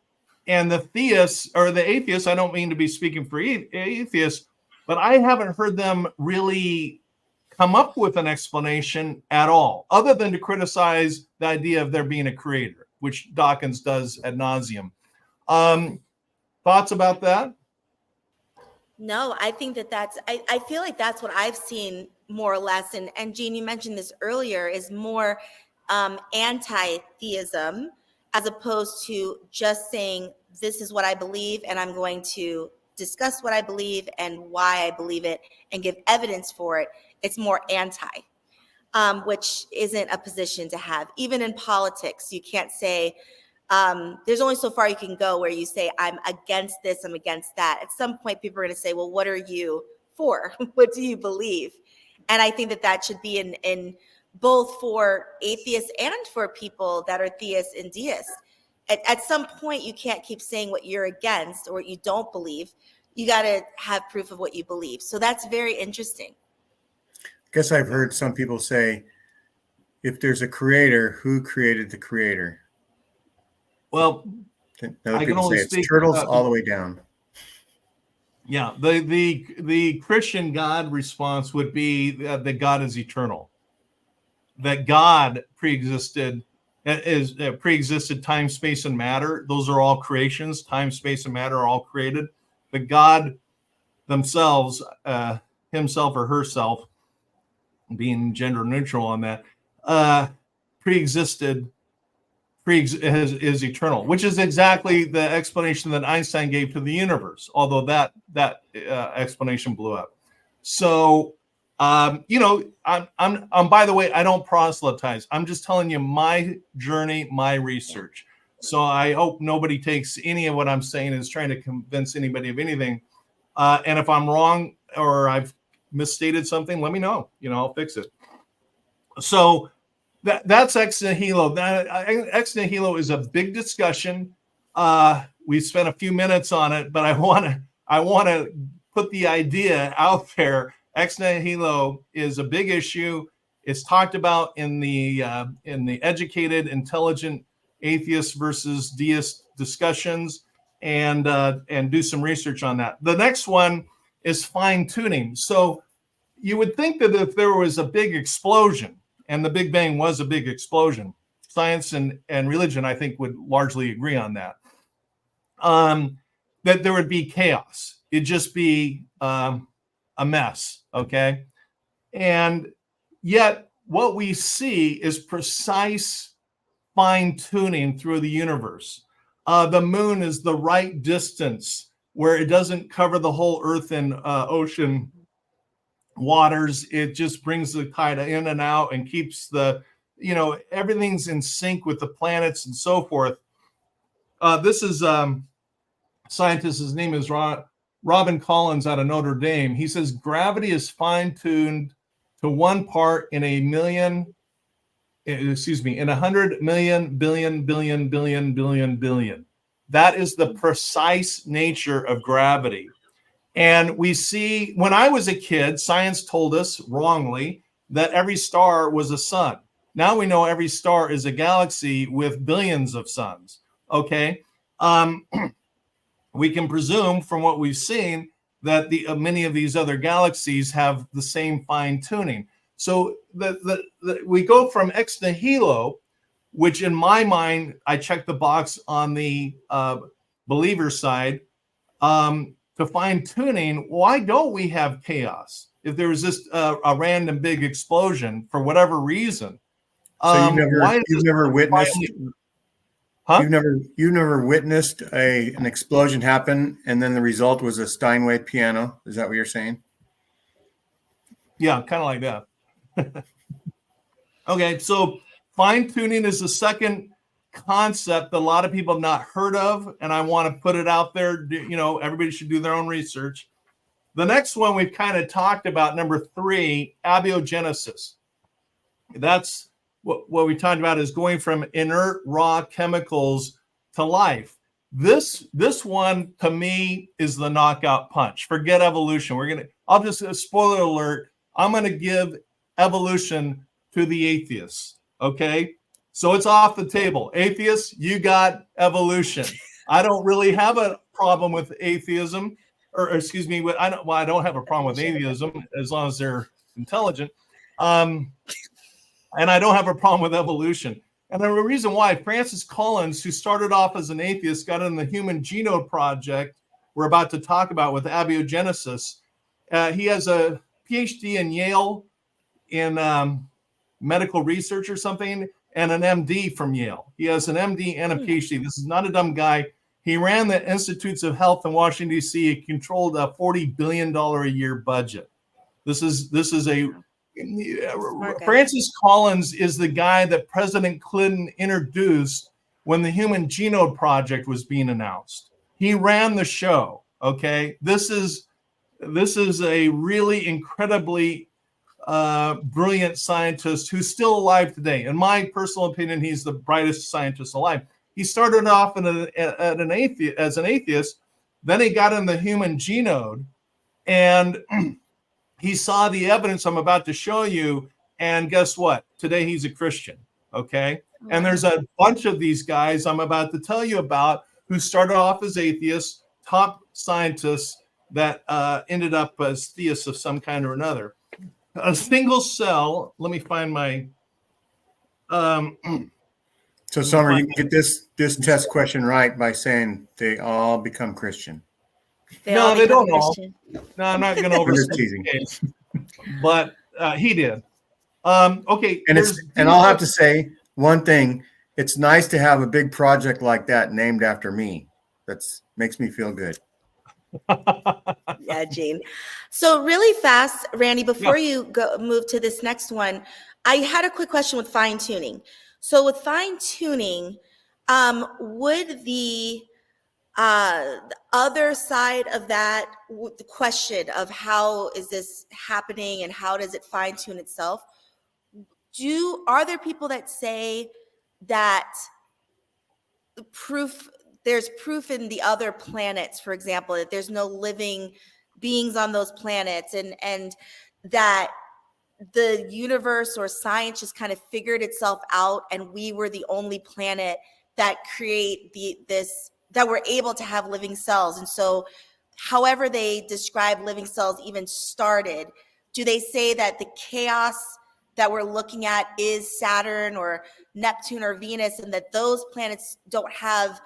and the theists, or the atheists, I don't mean to be speaking for atheists, but I haven't heard them really come up with an explanation at all, other than to criticize the idea of there being a creator, which Dawkins does ad nauseum. Thoughts about that? No, I think I feel like that's what I've seen more or less. And Jean, you mentioned this earlier, is more anti-theism, as opposed to just saying, this is what I believe, and I'm going to discuss what I believe and why I believe it and give evidence for it. It's more anti, which isn't a position to have. Even in politics, you can't say, there's only so far you can go where you say, I'm against this, I'm against that. At some point, people are going to say, well, what are you for? What do you believe? And I think that should be in both for atheists and for people that are theists and deists. At some point, you can't keep saying what you're against or what you don't believe. You got to have proof of what you believe. So that's very interesting. I guess I've heard some people say, if there's a creator, who created the creator? Well, other people say it's turtles all the way down. Yeah, the Christian God response would be that God is eternal, that God preexisted time, space, and matter. Those are all creations. Time, space, and matter are all created. But God themselves, himself or herself, being gender neutral on that, is eternal, which is exactly the explanation that Einstein gave to the universe, although that explanation blew up. So, I'm by the way, I don't proselytize. I'm just telling you my journey, my research. So I hope nobody takes any of what I'm saying as trying to convince anybody of anything. And if I'm wrong or I've misstated something, let me know. I'll fix it. So that's ex nihilo. Ex nihilo is a big discussion. We spent a few minutes on it, but I want to put the idea out there. Ex nihilo is a big issue. It's talked about in the educated, intelligent atheist versus deist discussions, and do some research on that. The next one is fine tuning. So you would think that if there was a big explosion, and the Big Bang was a big explosion, science and religion, I think, would largely agree on that, that there would be chaos. It'd just be a mess, okay? And yet what we see is precise fine-tuning through the universe. The moon is the right distance where it doesn't cover the whole earth in ocean waters. It just brings the tide in and out and keeps everything's in sync with the planets and so forth. This is scientist, his name is Robin Collins out of Notre Dame. He says gravity is fine-tuned to 1 part in 100 million billion. That is the precise nature of gravity. And we see, when I was a kid, science told us wrongly that every star was a sun. Now we know every star is a galaxy with billions of suns. Okay. We can presume from what we've seen that the many of these other galaxies have the same fine tuning. So we go from ex nihilo, which in my mind, I check the box on the believer side, to fine tuning. Why don't we have chaos? If there was just a random big explosion for whatever reason. So you've never witnessed, huh? You've never witnessed an explosion happen, and then the result was a Steinway piano. Is that what you're saying? Yeah, kind of like that. Okay, so fine tuning is the second concept that a lot of people have not heard of, and I want to put it out there. Everybody should do their own research. The next one we've kind of talked about, number 3, abiogenesis. That's what we talked about, is going from inert raw chemicals to life. This one to me is the knockout punch. Forget evolution. I'll just, spoiler alert, I'm going to give evolution to the atheists. Okay, so it's off the table. Atheists, you got evolution. I don't really have a problem with atheism, or excuse me, I don't have a problem with atheism as long as they're intelligent. And I don't have a problem with evolution. And the reason why, Francis Collins, who started off as an atheist, got in the Human Genome Project we're about to talk about with abiogenesis. He has a PhD in Yale in medical research or something, and an MD from Yale. He has an MD and a PhD. This is not a dumb guy. He ran the Institutes of Health in Washington, D.C. He controlled a $40 billion a year budget. This is a Francis Collins is the guy that President Clinton introduced when the Human Genome Project was being announced. He ran the show. Okay, this is a really incredibly brilliant scientist who's still alive today. In my personal opinion, he's the brightest scientist alive. He started off as an atheist, then he got in the human genome, and he saw the evidence I'm about to show you, and guess what? Today he's a Christian, okay? And there's a bunch of these guys I'm about to tell you about who started off as atheists, top scientists that ended up as theists of some kind or another. A single cell, let me find my... So, Summer, you can get this test question right by saying they all become Christian. They don't all. No, I'm not going to overstate. But he did. Okay. And I'll have to say one thing. It's nice to have a big project like that named after me. That's makes me feel good. Yeah, Gene. So really fast, Randy, before you move to this next one, I had a quick question with fine tuning. So with fine tuning, would the other side of that, the question of how is this happening and how does it fine tune itself? Are there people that say that there's proof in the other planets, for example, that there's no living beings on those planets, and that the universe or science just kind of figured itself out, and we were the only planet that that were able to have living cells? And so however they describe living cells even started, do they say that the chaos that we're looking at is Saturn or Neptune or Venus, and that those planets don't have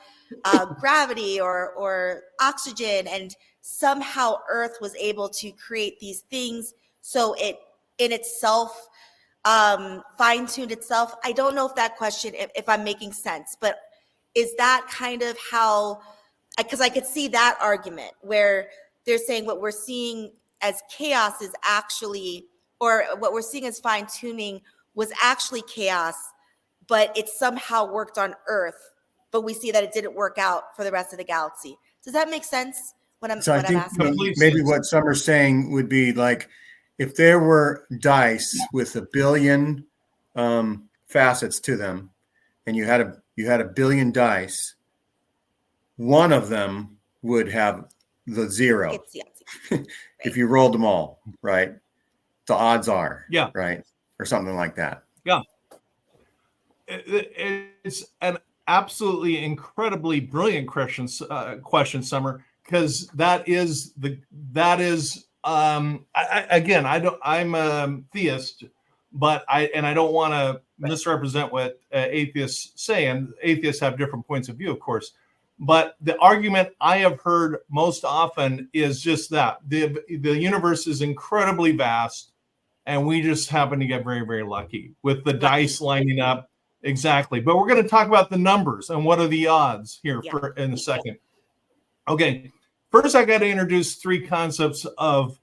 gravity or oxygen, and somehow Earth was able to create these things so it in itself fine-tuned itself? I don't know if that question, if I'm making sense, but is that kind of how, because I could see that argument where they're saying what we're seeing as chaos is actually, or what we're seeing as fine-tuning was actually chaos, but it somehow worked on Earth, but we see that it didn't work out for the rest of the galaxy. Does that make sense? I think maybe what Summer's saying would be like, if there were dice with 1 billion facets to them, and you had a 1 billion dice, one of them would have the 0. If you rolled them all, right? The odds are, right? Or something like that. Yeah. It's an absolutely incredibly brilliant question, Summer. because I'm a theist, but I don't want to misrepresent what atheists say, and atheists have different points of view, of course. But the argument I have heard most often is just that the universe is incredibly vast, and we just happen to get very, very lucky with the dice lining up. Exactly. But we're going to talk about the numbers and what are the odds here in a second. Okay. First, I got to introduce three concepts of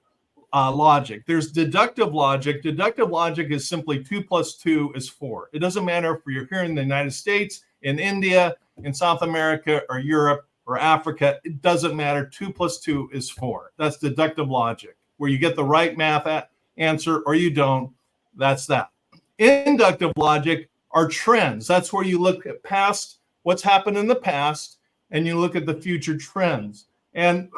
logic. There's deductive logic. Deductive logic is simply 2 + 2 is 4. It doesn't matter if you're here in the United States, in India, in South America, or Europe, or Africa. It doesn't matter. 2 + 2 is 4. That's deductive logic, where you get the right math answer or you don't. That's that. Inductive logic are trends. That's where you look at past, what's happened in the past, and you look at the future trends. And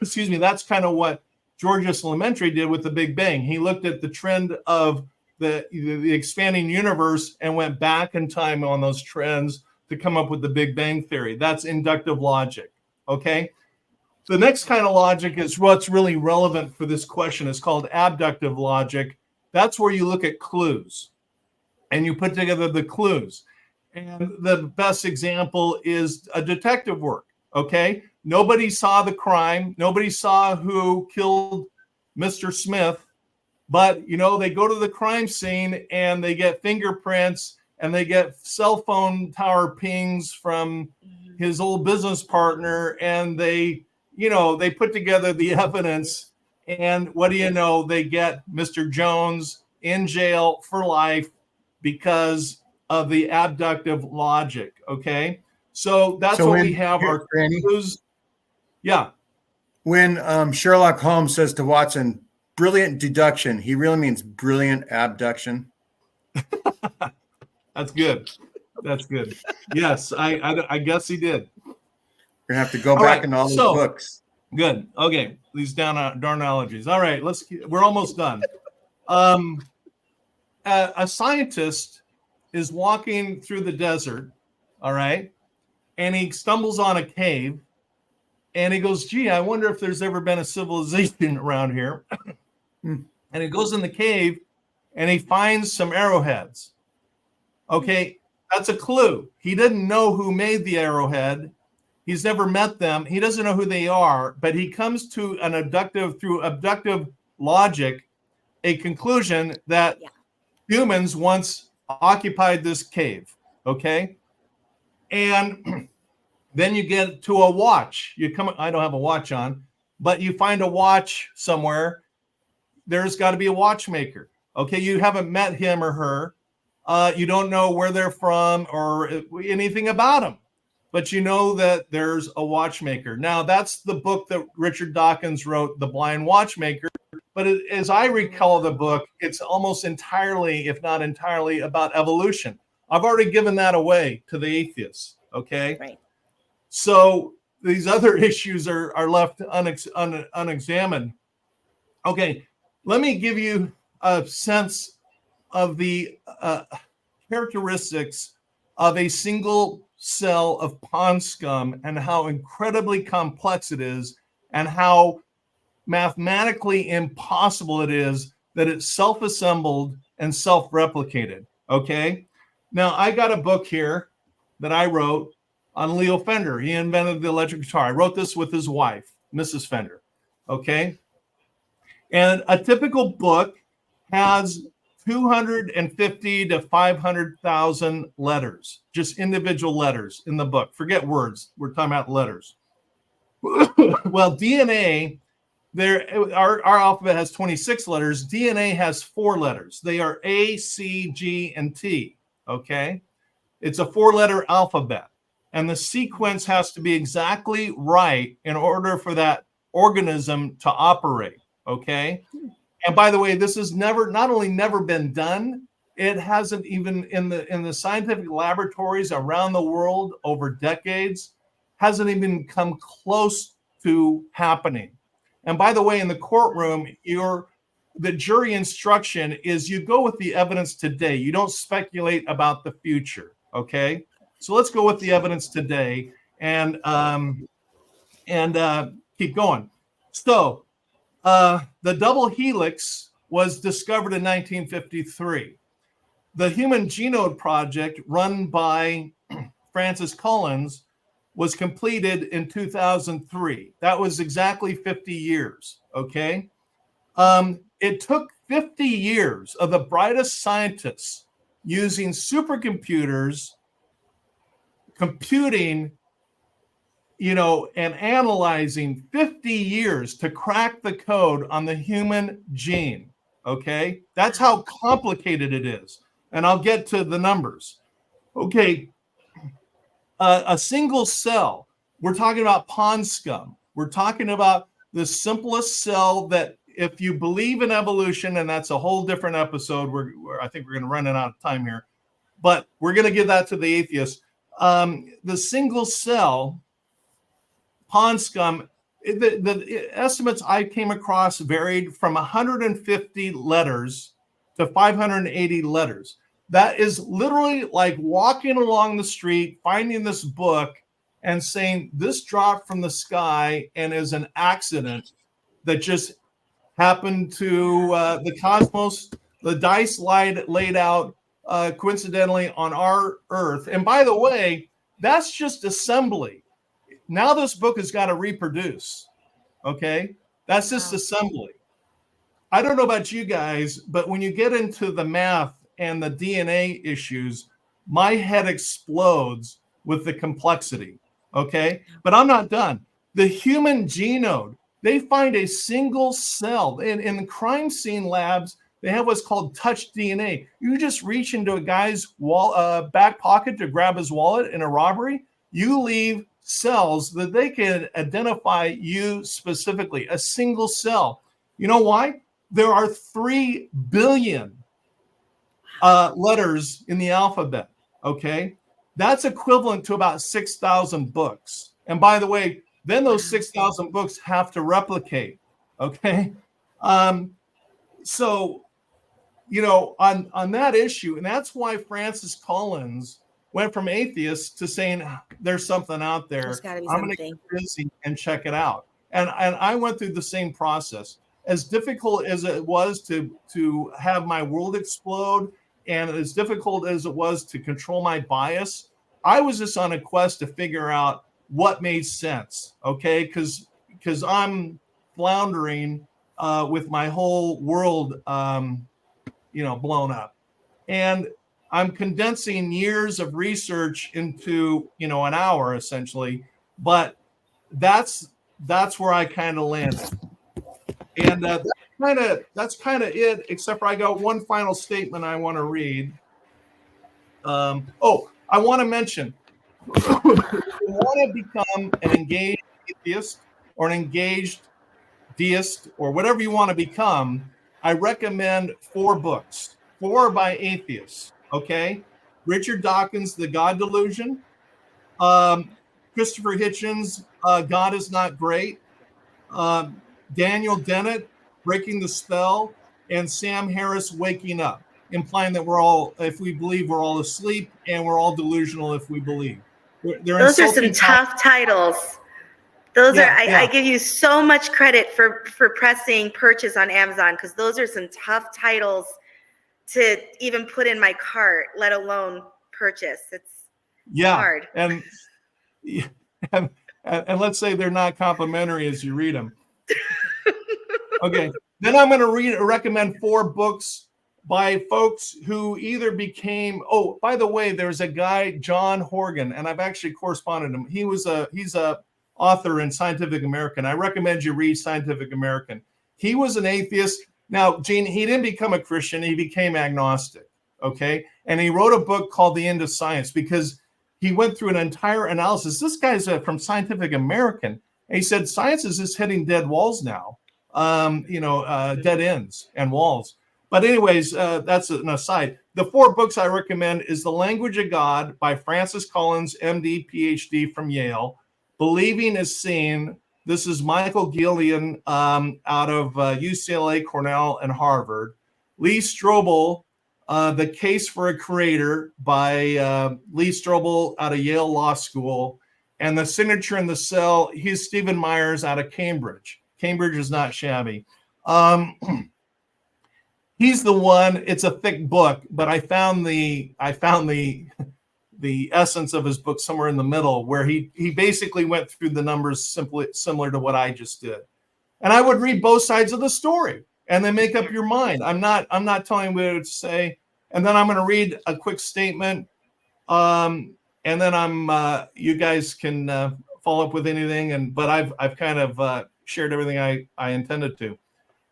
excuse me, that's kind of what Georgius Elementary did with the Big Bang. He looked at the trend of the expanding universe and went back in time on those trends to come up with the Big Bang theory. That's inductive logic. Okay. The next kind of logic is what's really relevant for this question. It's called abductive logic. That's where you look at clues and you put together the clues. And the best example is a detective work. Okay. Nobody saw the crime. Nobody saw who killed Mr. Smith. But, they go to the crime scene and they get fingerprints and they get cell phone tower pings from his old business partner. And they put together the evidence. And what do you know? They get Mr. Jones in jail for life because of the abductive logic. Okay. So that's what we have our clues. Yeah. When Sherlock Holmes says to Watson, brilliant deduction, he really means brilliant abduction. That's good. That's good. Yes, I guess he did. We're going to have to go back in all those books. Good. Okay. These darnologies. All right. We're almost done. A scientist is walking through the desert. All right. And he stumbles on a cave. And he goes, gee, I wonder if there's ever been a civilization around here. And he goes in the cave and he finds some arrowheads. Okay, that's a clue. He didn't know who made the arrowhead. He's never met them. He doesn't know who they are, but he comes to through abductive logic, a conclusion that humans once occupied this cave. Okay. And then you get to a watch. I don't have a watch on, but you find a watch somewhere. There's got to be a watchmaker. Okay, you haven't met him or her. You don't know where they're from or anything about them, but you know that there's a watchmaker. Now, that's the book that Richard Dawkins wrote, The Blind Watchmaker. But as I recall the book, it's almost entirely, if not entirely, about evolution. I've already given that away to the atheists. Okay. Right. So these other issues are left unexamined. Okay, let me give you a sense of the characteristics of a single cell of pond scum and how incredibly complex it is and how mathematically impossible it is that it's self-assembled and self-replicated. Okay, now I got a book here that I wrote on Leo Fender. He invented the electric guitar. I wrote this with his wife, Mrs. Fender. Okay. And a typical book has 250 to 500,000 letters, just individual letters in the book. Forget words. We're talking about letters. Well, DNA, our alphabet has 26 letters. DNA has 4 letters. They are A, C, G, and T. Okay. It's a 4-letter alphabet. And the sequence has to be exactly right in order for that organism to operate. Okay. And by the way, this has not only never been done, it hasn't even in the scientific laboratories around the world over decades, hasn't even come close to happening. And by the way, in the courtroom, the jury instruction is you go with the evidence today. You don't speculate about the future. Okay. So let's go with the evidence today. And keep going. So the double helix was discovered in 1953. The Human Genome Project, run by Francis Collins, was completed in 2003. That was exactly 50 years, okay? It took 50 years of the brightest scientists using supercomputers, computing, and analyzing 50 years to crack the code on the human gene, okay? That's how complicated it is. And I'll get to the numbers. Okay, a single cell, we're talking about pond scum. We're talking about the simplest cell that, if you believe in evolution, and that's a whole different episode, I think we're going to run out of time here, but we're going to give that to the atheists. The single cell pond scum, the estimates I came across varied from 150 letters to 580 letters. That is literally like walking along the street, finding this book and saying this dropped from the sky and is an accident that just happened to the cosmos. The dice laid out coincidentally on our Earth. And by the way, that's just assembly. Now this book has got to reproduce. Okay, that's just assembly. I don't know about you guys, but when you get into the math and the DNA issues, my head explodes with the complexity. Okay, but I'm not done. The human genome, they find a single cell in the crime scene labs. They have what's called touch DNA. You just reach into a guy's back pocket to grab his wallet in a robbery. You leave cells that they can identify you specifically, a single cell. You know why? There are 3 billion letters in the alphabet, okay? That's equivalent to about 6,000 books. And by the way, then those 6,000 books have to replicate, okay? So, on that issue, and that's why Francis Collins went from atheist to saying there's something out there. I'm going to get busy and check it out. And I went through the same process. As difficult as it was to have my world explode, and as difficult as it was to control my bias, I was just on a quest to figure out what made sense. Okay, because I'm floundering with my whole world, blown up, and I'm condensing years of research into, an hour essentially, but that's where I kind of landed. And that's kind of it, except for I got one final statement I want to read. I want to mention, if you want to become an engaged atheist or an engaged deist or whatever you want to become, I recommend 4 books, 4 by atheists. Okay, Richard Dawkins, The God Delusion, Christopher Hitchens, God is Not Great, Daniel Dennett, Breaking the Spell, and Sam Harris, Waking Up, implying that if we believe, we're all asleep, and we're all delusional if we believe. Those are some tough titles. I give you so much credit for pressing purchase on Amazon, because those are some tough titles to even put in my cart, let alone purchase. It's hard. And let's say they're not complimentary as you read them. Okay, then I'm going to recommend 4 books by folks who either became. Oh, by the way, there's a guy, John Horgan, and I've actually corresponded with him. He's a author in Scientific American. I recommend you read Scientific American. He was an atheist. Now, Gene, he didn't become a Christian. He became agnostic, okay? And he wrote a book called The End of Science because he went through an entire analysis. This guy's from Scientific American. And he said, science is just hitting dead walls now, dead ends and walls. But anyways, that's an aside. The 4 books I recommend is The Language of God by Francis Collins, MD, PhD from Yale. Believing is Seen. This is Michael Gillian out of UCLA, Cornell, and Harvard. Lee Strobel, The Case for a Creator by Lee Strobel out of Yale Law School. And the signature in the cell, he's Stephen Myers out of Cambridge. Cambridge is not shabby. He's the one. It's a thick book, but I found the essence of his book somewhere in the middle, where he basically went through the numbers simply similar to what I just did. And I would read both sides of the story and then make up your mind. I'm not telling you what to say. And then I'm going to read a quick statement. And then you guys can follow up with anything. But I've kind of shared everything I intended to.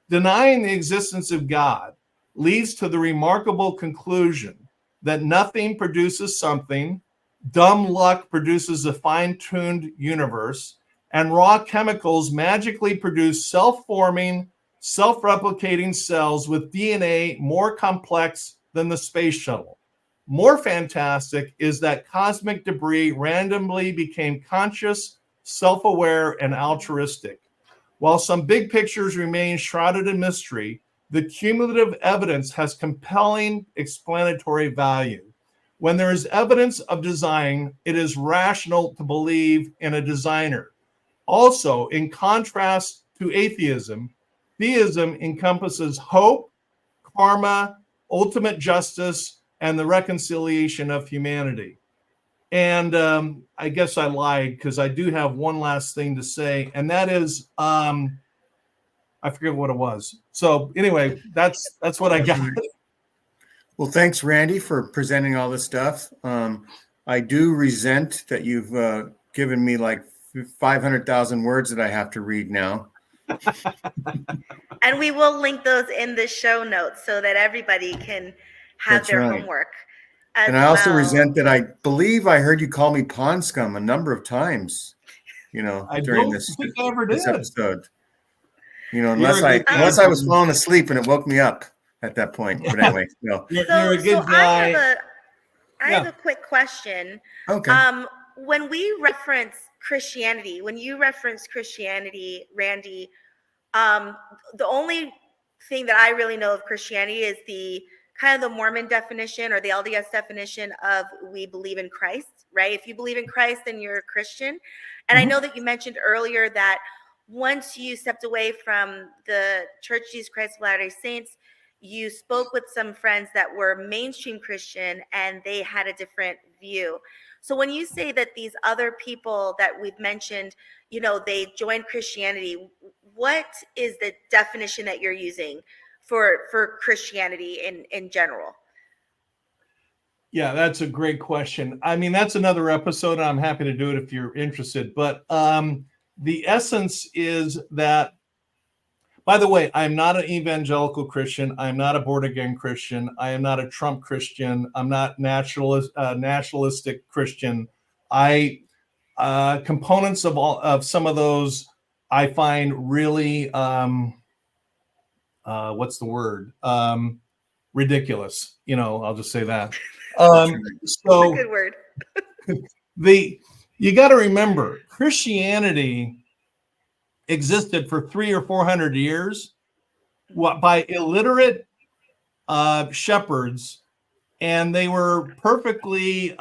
Denying the existence of God leads to the remarkable conclusion that nothing produces something, dumb luck produces a fine-tuned universe, and raw chemicals magically produce self-forming, self-replicating cells with DNA more complex than the space shuttle. More fantastic is that cosmic debris randomly became conscious, self-aware, and altruistic. While some big pictures remain shrouded in mystery, the cumulative evidence has compelling explanatory value. When there is evidence of design, it is rational to believe in a designer. Also, in contrast to atheism, theism encompasses hope, karma, ultimate justice, and the reconciliation of humanity. And I guess I lied, because I do have one last thing to say, and that is, I forget what it was. So anyway, that's what I got. Well, thanks, Randy, for presenting all this stuff. I do resent that you've given me like 500,000 words that I have to read now. And we will link those in the show notes so that everybody can have That's their right. homework. And I also resent that I believe I heard you call me pond scum a number of times, during this episode. Unless I was falling asleep and it woke me up at that point. But anyway, no. You're a good guy. I have a quick question. Okay. When we reference Christianity, Randy, the only thing that I really know of Christianity is the kind of the Mormon definition or the LDS definition of we believe in Christ, right? If you believe in Christ, then you're a Christian. And I know that you mentioned earlier that once you stepped away from the Church of Jesus Christ of Latter-day Saints, you spoke with some friends that were mainstream Christian and they had a different view. So when you say that these other people that we've mentioned, they joined Christianity, what is the definition that you're using for Christianity in general? Yeah, that's a great question. I mean, that's another episode, and I'm happy to do it if you're interested. But the essence is that, by the way, I'm not an evangelical Christian. I'm not a born-again Christian. I am not a Trump Christian. I'm not nationalistic Christian. Components of some of those I find really, what's the word? Ridiculous. I'll just say that. That's a good word. You got to remember, Christianity existed for 300 or 400 years by illiterate shepherds, and they were perfectly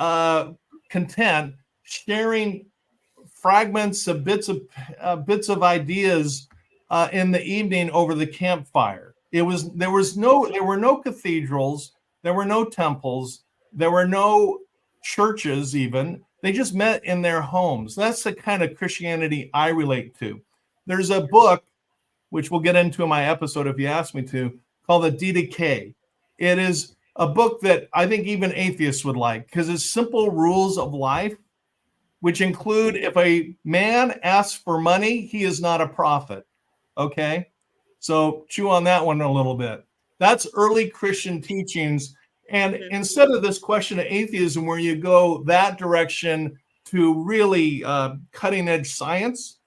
content sharing fragments of bits of ideas in the evening over the campfire. There were no cathedrals, there were no temples, there were no churches even. They just met in their homes. That's the kind of Christianity I relate to. There's a book, which we'll get into in my episode if you ask me to, called The D-Decay. It is a book that I think even atheists would like, because it's simple rules of life, which include if a man asks for money, he is not a prophet. Okay? So chew on that one a little bit. That's early Christian teachings. And instead of this question of atheism, where you go that direction to really cutting edge science,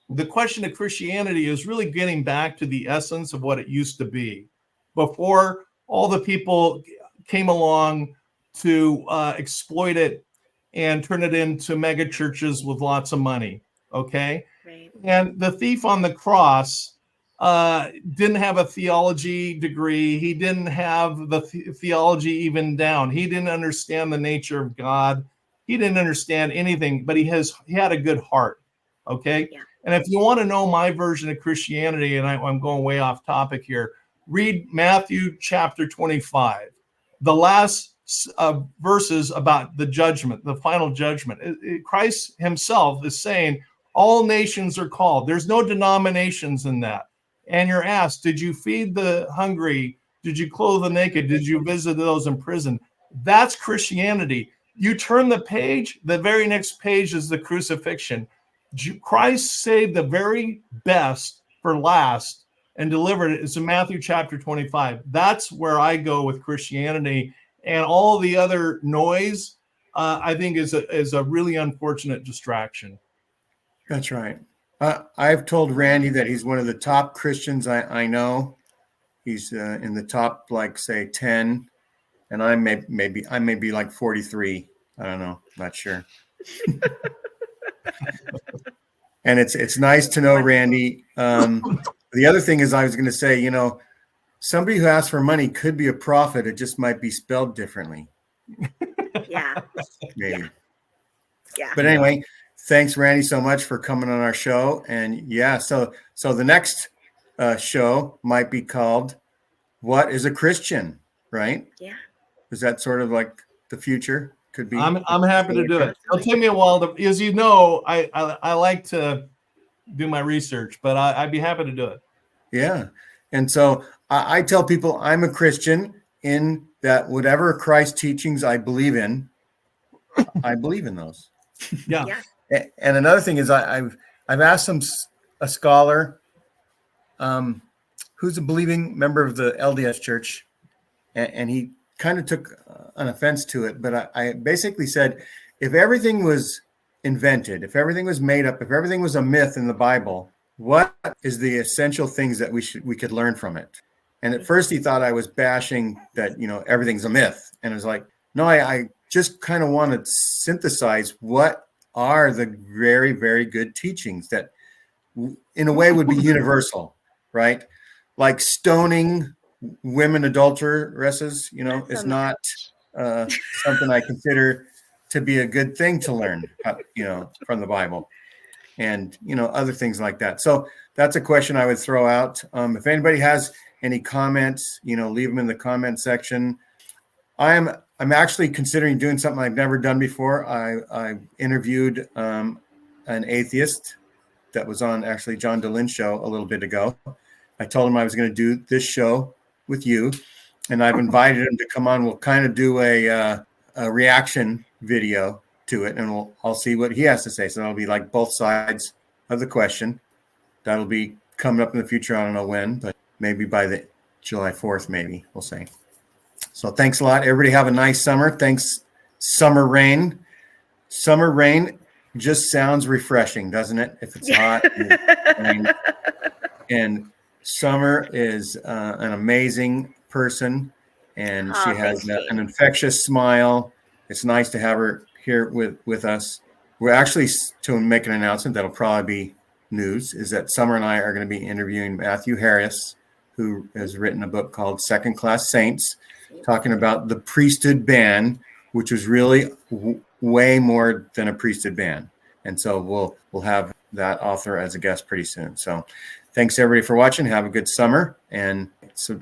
the question of Christianity is really getting back to the essence of what it used to be before all the people came along to exploit it and turn it into mega churches with lots of money. Okay. Right. And the thief on the cross didn't have a theology degree. He didn't have the theology even down. He didn't understand the nature of God. he didn't understand anything, but he had a good heart. Okay. Yeah. And if you want to know my version of Christianity, and I'm going way off topic here, read Matthew chapter 25, the last verses about the judgment, the final judgment. Christ himself is saying all nations are called. There's no denominations in that. And you're asked, did you feed the hungry? Did you clothe the naked? Did you visit those in prison? That's Christianity. You turn the page, the very next page is the crucifixion. Christ saved the very best for last and delivered it. It's in Matthew chapter 25. That's where I go with Christianity, and all the other noise, I think, is a really unfortunate distraction. That's right. I've told Randy that he's one of the top Christians I know. He's in the top, like, say, 10, and I may be like 43. I don't know, not sure. And it's nice to know, Randy. The other thing is, I was going to say, somebody who asks for money could be a prophet. It just might be spelled differently. Yeah. Maybe. Yeah. But anyway, thanks, Randy, so much for coming on our show. And yeah, so the next show might be called "What is a Christian?" Right? Yeah. Is that sort of like the future? Could be. I'm happy to do it. It'll take me a while as you know, I like to do my research, but I'd be happy to do it. Yeah. And so I tell people I'm a Christian in that whatever Christ's teachings I believe in, I believe in those. Yeah. And another thing is I've asked a scholar who's a believing member of the LDS Church, and he kind of took an offense to it. But I basically said, if everything was invented, if everything was made up, if everything was a myth in the Bible, what is the essential things that we could learn from it? And at first he thought I was bashing that, everything's a myth. And it was like, no, I just kind of want to synthesize what are the very, very good teachings that in a way would be universal, right? Like stoning women adulteresses, is not something I consider to be a good thing to learn, from the Bible, and other things like that. So that's a question I would throw out. If anybody has any comments, leave them in the comment section. I'm actually considering doing something I've never done before. I interviewed an atheist that was on actually John DeLynn show a little bit ago. I told him I was going to do this show with you, and I've invited him to come on. We'll kind of do a reaction video to it, and I'll see what he has to say. So that'll be like both sides of the question. That'll be coming up in the future. I don't know when, but maybe by the July 4th, maybe we'll say. So thanks a lot. Everybody have a nice summer. Thanks. Summer rain. Summer rain just sounds refreshing, doesn't it? If it's hot and Summer is an amazing person, and she has an infectious smile. It's nice to have her here with us. We're actually, to make an announcement that'll probably be news, is that Summer and I are going to be interviewing Matthew Harris, who has written a book called Second Class Saints, talking about the priesthood ban, which was really way more than a priesthood ban. And so we'll have that author as a guest pretty soon. So thanks everybody for watching. Have a good summer, and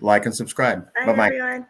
like and subscribe. Bye-bye. Everyone.